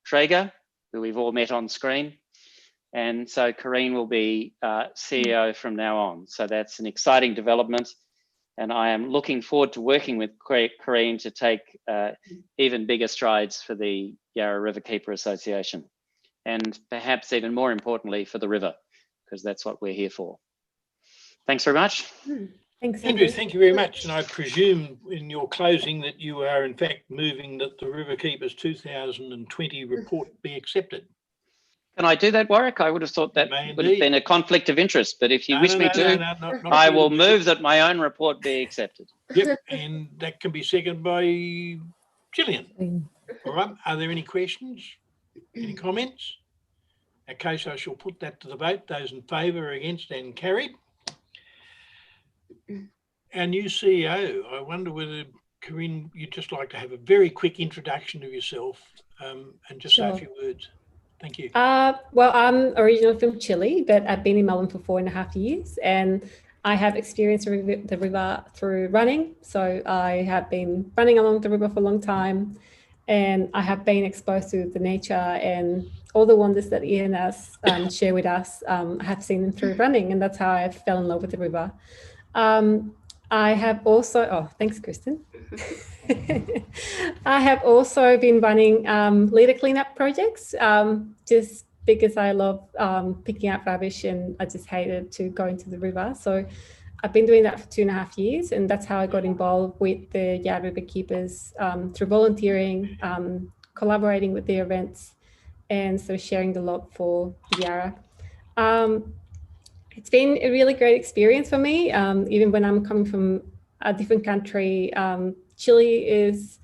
Traeger, who we've all met on screen. And so Corinne will be CEO from now on. So that's an exciting development. And I am looking forward to working with Corinne to take even bigger strides for the Yarra Riverkeeper Association. And perhaps even more importantly for the river, because that's what we're here for. Thanks very much. Thanks, Andrew, thank you very much. And I presume in your closing that you are in fact moving that the Riverkeepers 2020 report be accepted. Can I do that, Warwick? I would have thought that would have been a conflict of interest, but if you wish me to, not I will move that my own report be accepted. Yep, and that can be seconded by Gillian. All right, are there any questions? Any comments? Okay, so I shall put that to the vote. Those in favour, against, and carried. Our new CEO, I wonder whether, Corinne, you'd just like to have a very quick introduction of yourself and just say a few words. Thank you. Well, I'm originally from Chile, but I've been in Melbourne for 4.5 years, and I have experienced the river through running. So I have been running along the river for a long time, and I have been exposed to the nature and all the wonders that Ian has shared with us. I have seen them through running, and that's how I fell in love with the river. I have also, thanks, Kristen. I have also been running litter cleanup projects just because I love picking up rubbish, and I just hated to go into the river. So I've been doing that for 2.5 years, and that's how I got involved with the Yara Riverkeepers through volunteering, collaborating with their events, and so sharing the love for the Yara. It's been a really great experience for me, even when I'm coming from a different country. Chile is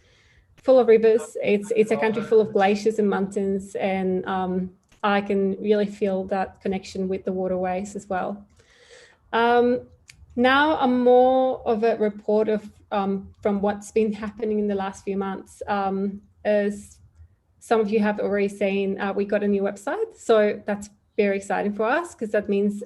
full of rivers. It's a country full of glaciers and mountains, and I can really feel that connection with the waterways as well. Now I'm more of a reporter from what's been happening in the last few months. As some of you have already seen, we got a new website, so that's very exciting for us because that means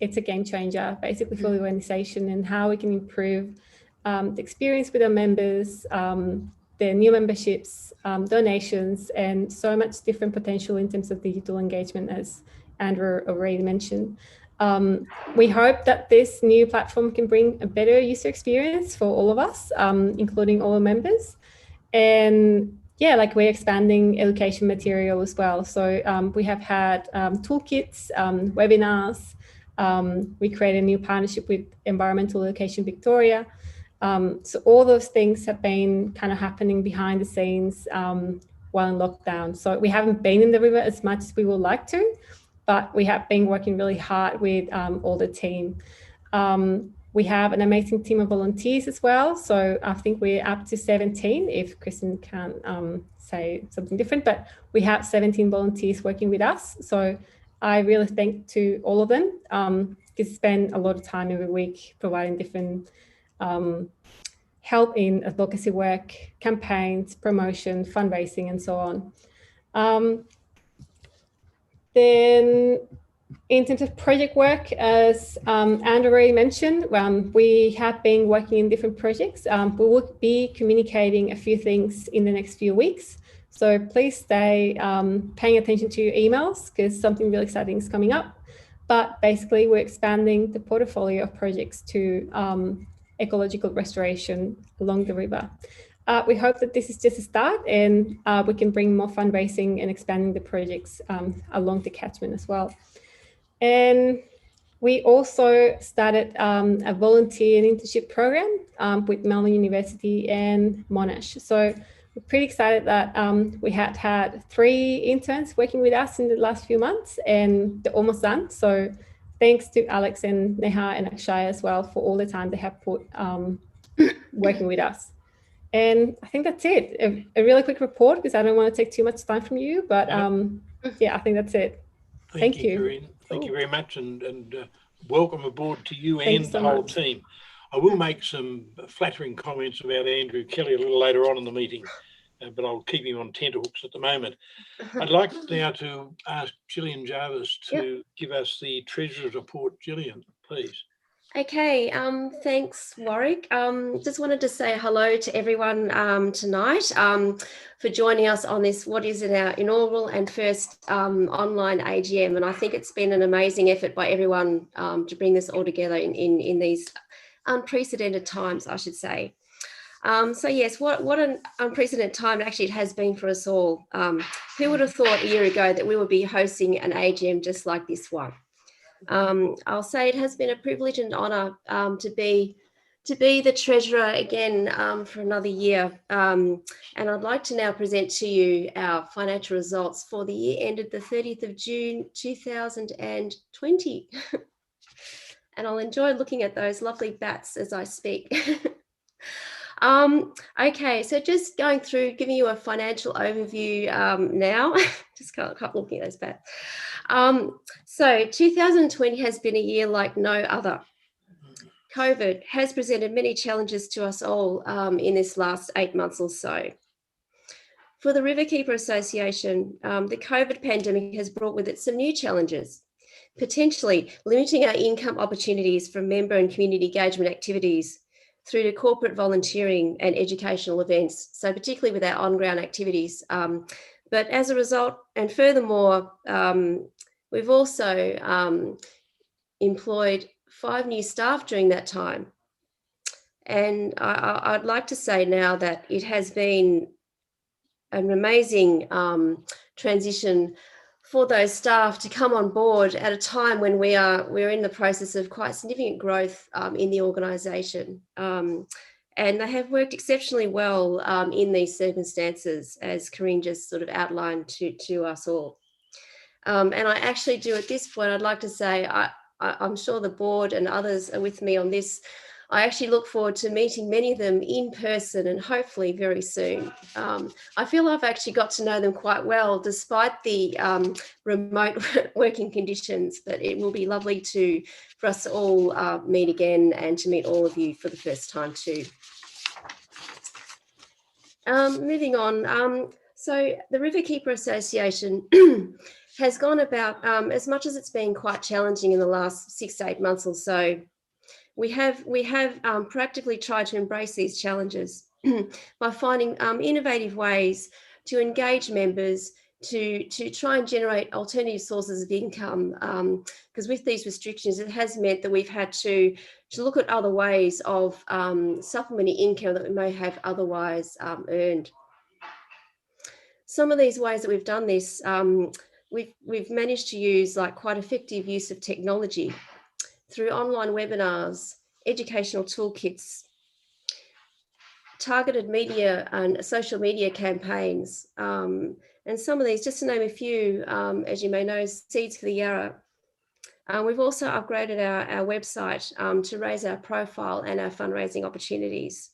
it's a game changer basically for the organization and how we can improve the experience with our members, their new memberships, donations, and so much different potential in terms of digital engagement, as Andrew already mentioned. We hope that this new platform can bring a better user experience for all of us, including all our members. And yeah, like we're expanding education material as well. So we have had toolkits, webinars. We created a new partnership with Environmental Education Victoria. So all those things have been kind of happening behind the scenes while in lockdown. So we haven't been in the river as much as we would like to, but we have been working really hard with all the team. We have an amazing team of volunteers as well. So I think we're up to 17, if Kristen can say something different, but we have 17 volunteers working with us. So I really thank to all of them, because spend a lot of time every week providing different help in advocacy work, campaigns, promotion, fundraising, and so on. Then in terms of project work, as Andrew already mentioned, we have been working in different projects. We will be communicating a few things in the next few weeks. So please stay paying attention to your emails because something really exciting is coming up. But basically, we're expanding the portfolio of projects to ecological restoration along the river. We hope that this is just a start and we can bring more fundraising and expanding the projects along the catchment as well. And we also started a volunteer and internship program with Melbourne University and Monash. So we're pretty excited that we had 3 interns working with us in the last few months and they're almost done. So thanks to Alex and Neha and Akshay as well for all the time they have put working with us. And I think that's it. A really quick report because I don't want to take too much time from you, but yeah, I think that's it. Thank you. Corinne. Thank you very much, and welcome aboard to you Thank and you so the whole much. team. I will make some flattering comments about Andrew Kelly a little later on in the meeting, but I'll keep him on tenterhooks at the moment. I'd like now to ask Gillian Jarvis to give us the Treasurer's report. Gillian, please. Okay, thanks, Warwick. Just wanted to say hello to everyone tonight for joining us on this, what is our inaugural and first online AGM. And I think it's been an amazing effort by everyone to bring this all together in these unprecedented times, I should say. So yes, what an unprecedented time actually it has been for us all. Who would have thought a year ago that we would be hosting an AGM just like this one? I'll say it has been a privilege and honour to be the treasurer again for another year. And I'd like to now present to you our financial results for the year ended the 30th of June 2020. And I'll enjoy looking at those lovely bats as I speak. Okay, so just going through, giving you a financial overview now. Just can't looking at those bats. So 2020 has been a year like no other. COVID has presented many challenges to us all in this last 8 months or so. For the Riverkeeper Association, the COVID pandemic has brought with it some new challenges, potentially limiting our income opportunities from member and community engagement activities through to corporate volunteering and educational events, so particularly with our on-ground activities. But as a result, and furthermore, we've also employed 5 new staff during that time. And I'd like to say now that it has been an amazing transition for those staff to come on board at a time when we're in the process of quite significant growth in the organisation. And they have worked exceptionally well in these circumstances, as Corinne just sort of outlined to us all. And I actually do at this point, I'd like to say, I'm sure the board and others are with me on this. I actually look forward to meeting many of them in person and hopefully very soon. I feel I've actually got to know them quite well despite the remote working conditions, but it will be lovely for us to all meet again and to meet all of you for the first time too. Moving on, so the Riverkeeper Association has gone about, as much as it's been quite challenging in the last 6 to 8 months or so, we have proactively tried to embrace these challenges by finding innovative ways to engage members to try and generate alternative sources of income. Because with these restrictions, it has meant that we've had to look at other ways of supplementing income that we may have otherwise earned. Some of these ways that we've done this, we've managed to use quite effective use of technology through online webinars, educational toolkits, targeted media and social media campaigns. And some of these, just to name a few, as you may know, Seeds for the Yara. We've also upgraded our website to raise our profile and our fundraising opportunities.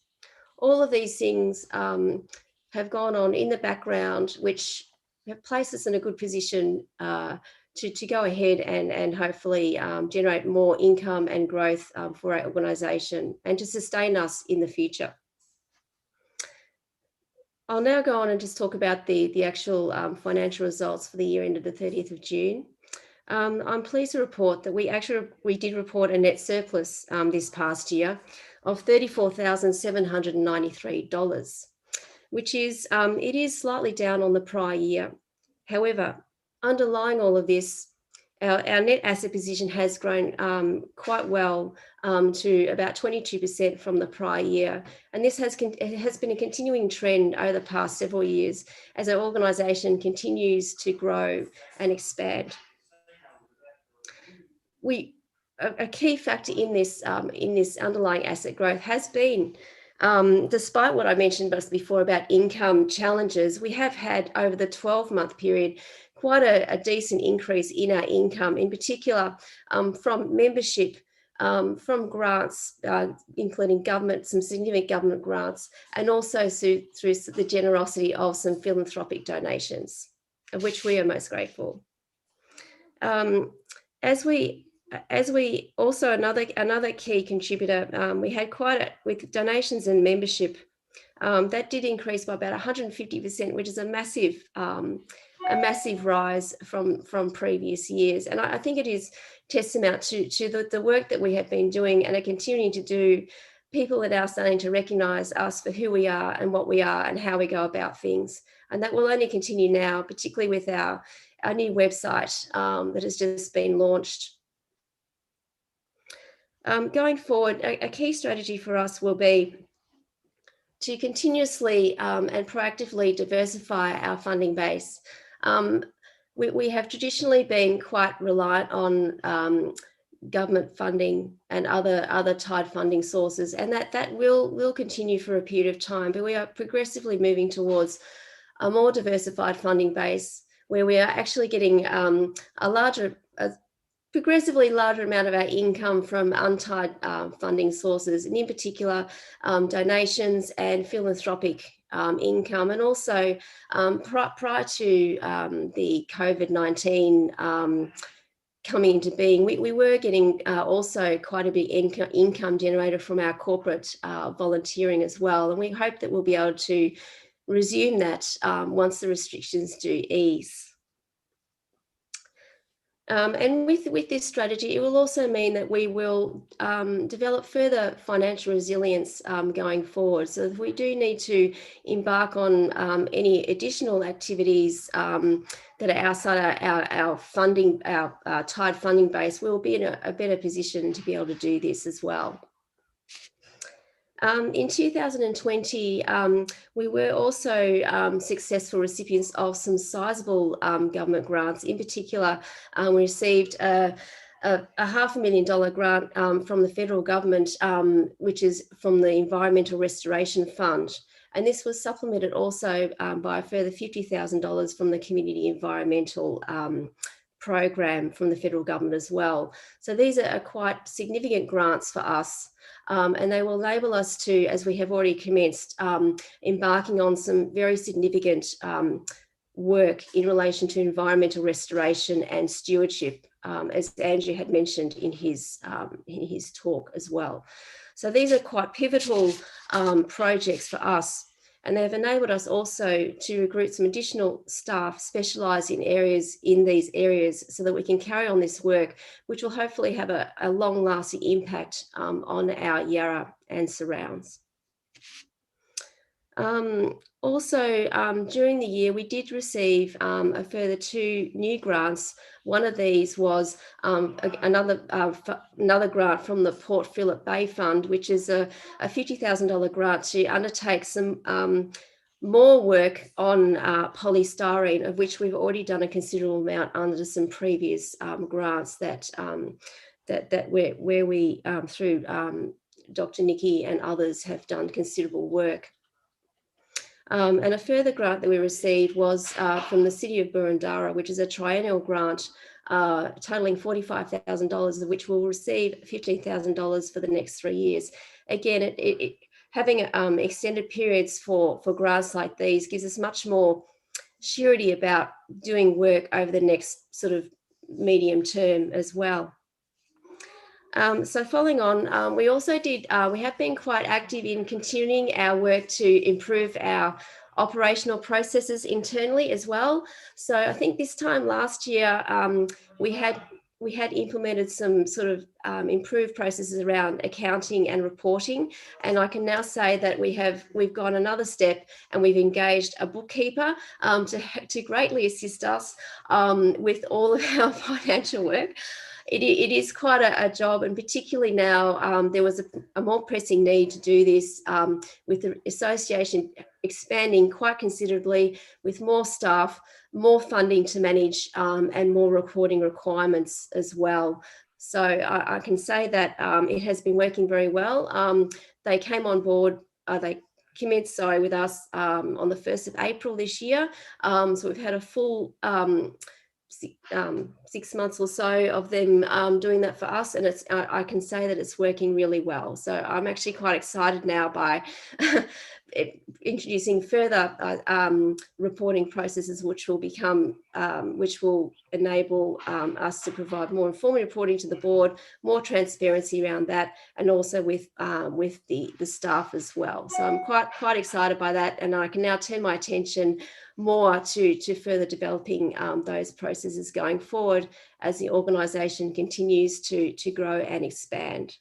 All of these things have gone on in the background, which have placed us in a good position to go ahead and hopefully generate more income and growth for our organisation and to sustain us in the future. I'll now go on and just talk about the actual financial results for the year ended the 30th of June. I'm pleased to report that we did report a net surplus this past year of $34,793. which is it is slightly down on the prior year. However, underlying all of this, our net asset position has grown quite well to about 22% from the prior year. And this has been a continuing trend over the past several years as our organisation continues to grow and expand. A key factor in this underlying asset growth has been, despite what I mentioned before about income challenges, we have had over the 12-month period quite a decent increase in our income, in particular from membership, from grants, including some significant government grants, and also through the generosity of some philanthropic donations, of which we are most grateful. As we also, another key contributor, we had with donations and membership, that did increase by about 150%, which is a massive rise from previous years. And I think it is testament to the work that we have been doing and are continuing to do. People are now starting to recognise us for who we are and what we are and how we go about things. And that will only continue now, particularly with our new website that has just been launched. Going forward, a key strategy for us will be to continuously and proactively diversify our funding base. We have traditionally been quite reliant on government funding and other tied funding sources, and that will continue for a period of time, but we are progressively moving towards a more diversified funding base where we are actually getting a progressively larger amount of our income from untied funding sources, and in particular donations and philanthropic income. And also prior to the COVID-19 coming into being, we were getting also quite a big income generated from our corporate volunteering as well. And we hope that we'll be able to resume that once the restrictions do ease. And with this strategy, it will also mean that we will develop further financial resilience going forward. So if we do need to embark on any additional activities that are outside our funding, our tied funding base, we'll be in a better position to be able to do this as well. In 2020, we were also successful recipients of some sizable government grants. In particular, we received a $500,000 grant from the federal government, which is from the Environmental Restoration Fund. And this was supplemented also by a further $50,000 from the Community Environmental Program from the federal government as well. So these are quite significant grants for us. And they will enable us to, as we have already commenced, embarking on some very significant work in relation to environmental restoration and stewardship, as Andrew had mentioned in his talk as well. So these are quite pivotal projects for us, and they've enabled us also to recruit some additional staff specialised in these areas so that we can carry on this work, which will hopefully have a long-lasting impact on our Yara and surrounds. Also, during the year, we did receive a further 2 new grants. One of these was another grant from the Port Phillip Bay Fund, which is a $50,000 grant to undertake some more work on polystyrene, of which we've already done a considerable amount under some previous grants that where we through Dr. Nikki and others have done considerable work. And a further grant that we received was from the City of Boroondara, which is a triennial grant totaling $45,000, of which we'll receive $15,000 for the next 3 years. Again, having extended periods for grants like these gives us much more surety about doing work over the next sort of medium term as well. So following on, we also we have been quite active in continuing our work to improve our operational processes internally as well. So I think this time last year, we we had implemented some sort of improved processes around accounting and reporting. And I can now say that we've gone another step, and we've engaged a bookkeeper to greatly assist us with all of our financial work. It is quite a job, and particularly now there was a more pressing need to do this with the association expanding quite considerably, with more staff, more funding to manage, and more reporting requirements as well. So I can say that it has been working very well. They came on board, they commenced with us on the 1st of April this year. So we've had a full 6 months or so of them doing that for us, and I can say that it's working really well. So I'm actually quite excited now by introducing further reporting processes, which will enable us to provide more informed reporting to the board, more transparency around that, and also with the staff as well. So I'm quite excited by that, and I can now turn my attention more to further developing those processes going forward as the organisation continues to grow and expand.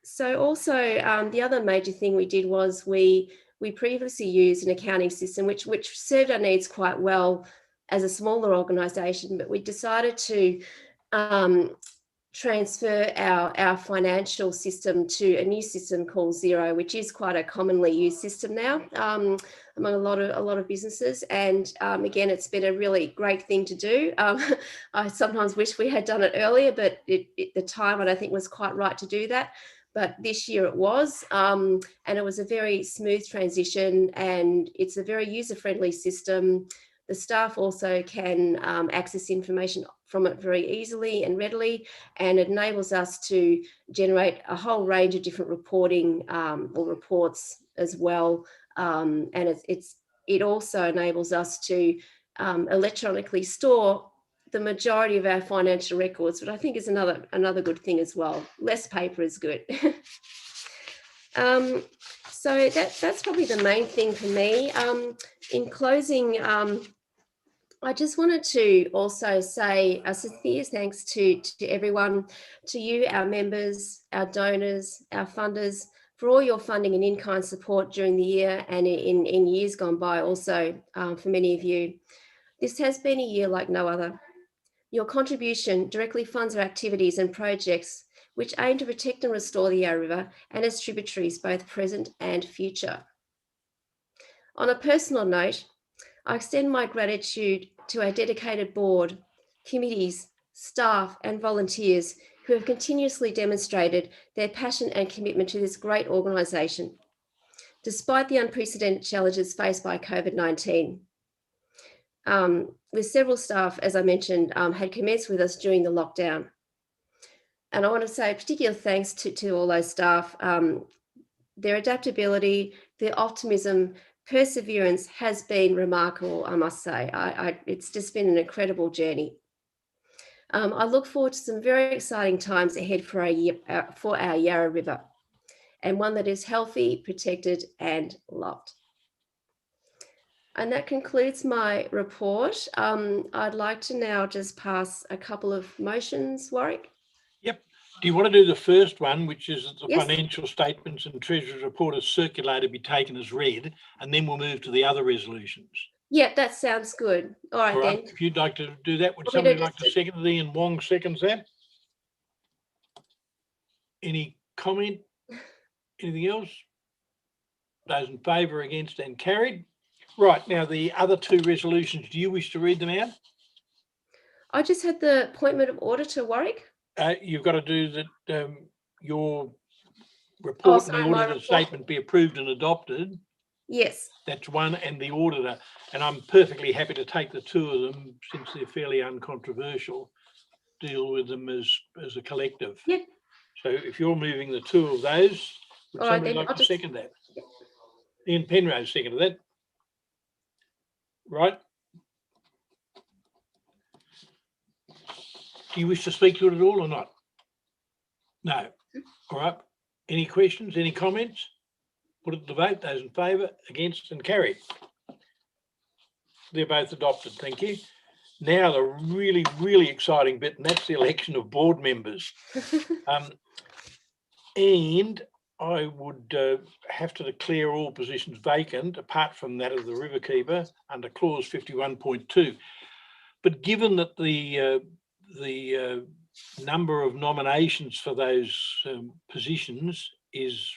So also the other major thing we did was we previously used an accounting system which served our needs quite well as a smaller organisation, but we decided to transfer our financial system to a new system called Xero, which is quite a commonly used system now among a lot of businesses. And again, it's been a really great thing to do. I sometimes wish we had done it earlier, but the time I don't think was quite right to do that. But this year it was, and it was a very smooth transition, and it's a very user-friendly system. The staff also can access information from it very easily and readily, and it enables us to generate a whole range of different reporting or reports as well. And it also enables us to electronically store the majority of our financial records, which I think is another good thing as well. Less paper is good. So that's probably the main thing for me. In closing, I just wanted to also say a sincere thanks to everyone, to you, our members, our donors, our funders, for all your funding and in-kind support during the year and in years gone by also for many of you. This has been a year like no other. Your contribution directly funds our activities and projects which aim to protect and restore the Yarra River and its tributaries, both present and future. On a personal note, I extend my gratitude to our dedicated board, committees, staff and volunteers who have continuously demonstrated their passion and commitment to this great organisation, despite the unprecedented challenges faced by COVID-19. With several staff, as I mentioned, had commenced with us during the lockdown. And I want to say particular thanks to all those staff. Their adaptability, their optimism, perseverance has been remarkable, I must say. It's just been an incredible journey. I look forward to some very exciting times ahead for our Yarra River, and one that is healthy, protected and loved. And that concludes my report. I'd like to now just pass a couple of motions, Warwick. Yep. Do you want to do the first one, which is that the Yes. financial statements and Treasurer's report as circulated be taken as read, and then we'll move to the other resolutions? Yeah, that sounds good. All right, then. If you'd like to do that, would Want me to somebody like to second it? Ian Wong seconds that. Any comment? Anything else? Those in favour, against and carried. Right, now the other two resolutions, do you wish to read them out? I just had the appointment of auditor, Warwick. You've got to do that. Your report sorry, and the my auditor's report. statement be approved and adopted. Yes. That's one, and the auditor. And I'm perfectly happy to take the two of them, since they're fairly uncontroversial, deal with them as a collective. Yep. So if you're moving the two of those, would All right, somebody then, like I'll to just- second that? Ian Penrose seconded that. Right. Do you wish to speak to it at all or not? No. All right. Any questions, any comments? Put it to the vote. Those in favour, against and carried. They're both adopted. Thank you. Now the really, really exciting bit, and that's the election of board members. And I would have to declare all positions vacant, apart from that of the riverkeeper under clause 51.2. But given that the number of nominations for those positions is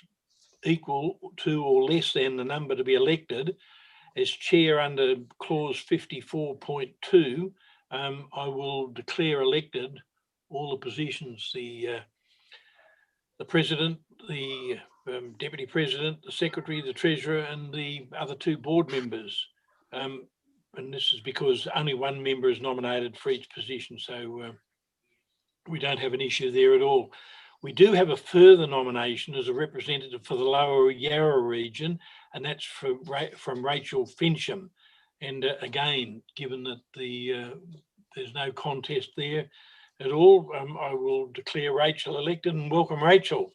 equal to or less than the number to be elected, as chair under clause 54.2, I will declare elected all the positions, the president, the deputy president, the secretary, the treasurer, and the other two board members. And this is because only one member is nominated for each position, so we don't have an issue there at all. We do have a further nomination as a representative for the Lower Yarra region, and that's from Rachel Fincham. And again, given that there's no contest there at all, I will declare Rachel elected and welcome Rachel.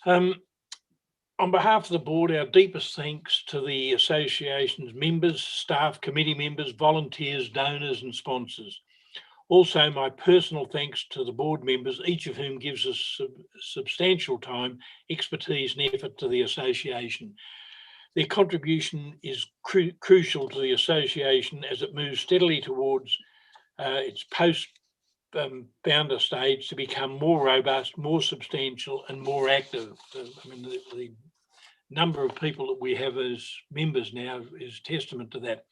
On behalf of the board, our deepest thanks to the association's members, staff, committee members, volunteers, donors and sponsors. Also, my personal thanks to the board members, each of whom gives us substantial time, expertise and effort to the association. Their contribution is crucial to the association as it moves steadily towards its post-founder stage to become more robust, more substantial and more active. I mean, the number of people that we have as members now is testament to that.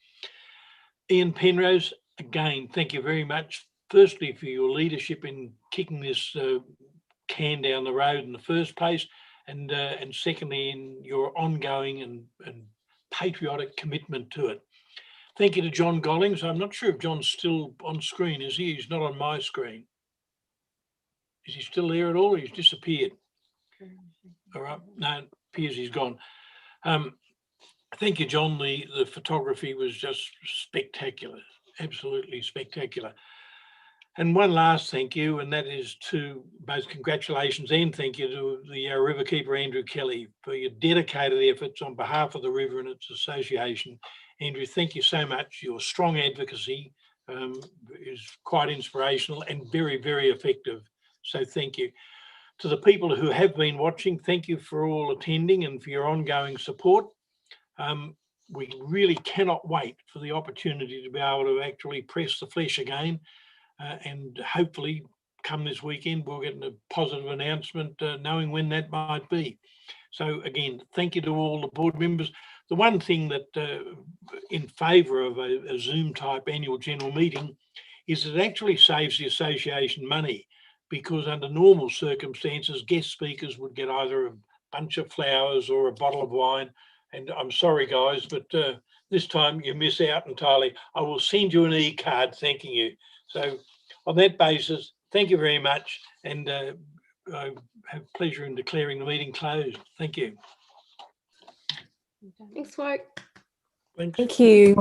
Ian Penrose, again, thank you very much. Firstly, for your leadership in kicking this can down the road in the first place, and secondly, in your ongoing and patriotic commitment to it. Thank you to John Gollings. I'm not sure if John's still on screen, is he? He's not on my screen. Is he still there at all? He's disappeared. All right, no, it appears he's gone. Thank you, John. The photography was just spectacular, absolutely spectacular. And one last thank you, and that is to both congratulations and thank you to the riverkeeper Andrew Kelly for your dedicated efforts on behalf of the river and its association. Andrew, thank you so much. Your strong advocacy is quite inspirational and very, very effective. So thank you. To the people who have been watching, thank you for all attending and for your ongoing support. We really cannot wait for the opportunity to be able to actually press the flesh again. And hopefully come this weekend, we'll get a positive announcement knowing when that might be. So again, thank you to all the board members. The one thing that in favour of a Zoom type annual general meeting is it actually saves the association money, because under normal circumstances, guest speakers would get either a bunch of flowers or a bottle of wine. And I'm sorry, guys, but this time you miss out entirely. I will send you an e-card thanking you. So on that basis, thank you very much. And I have pleasure in declaring the meeting closed. Thank you. Thanks, Warwick. Thanks. Thank you.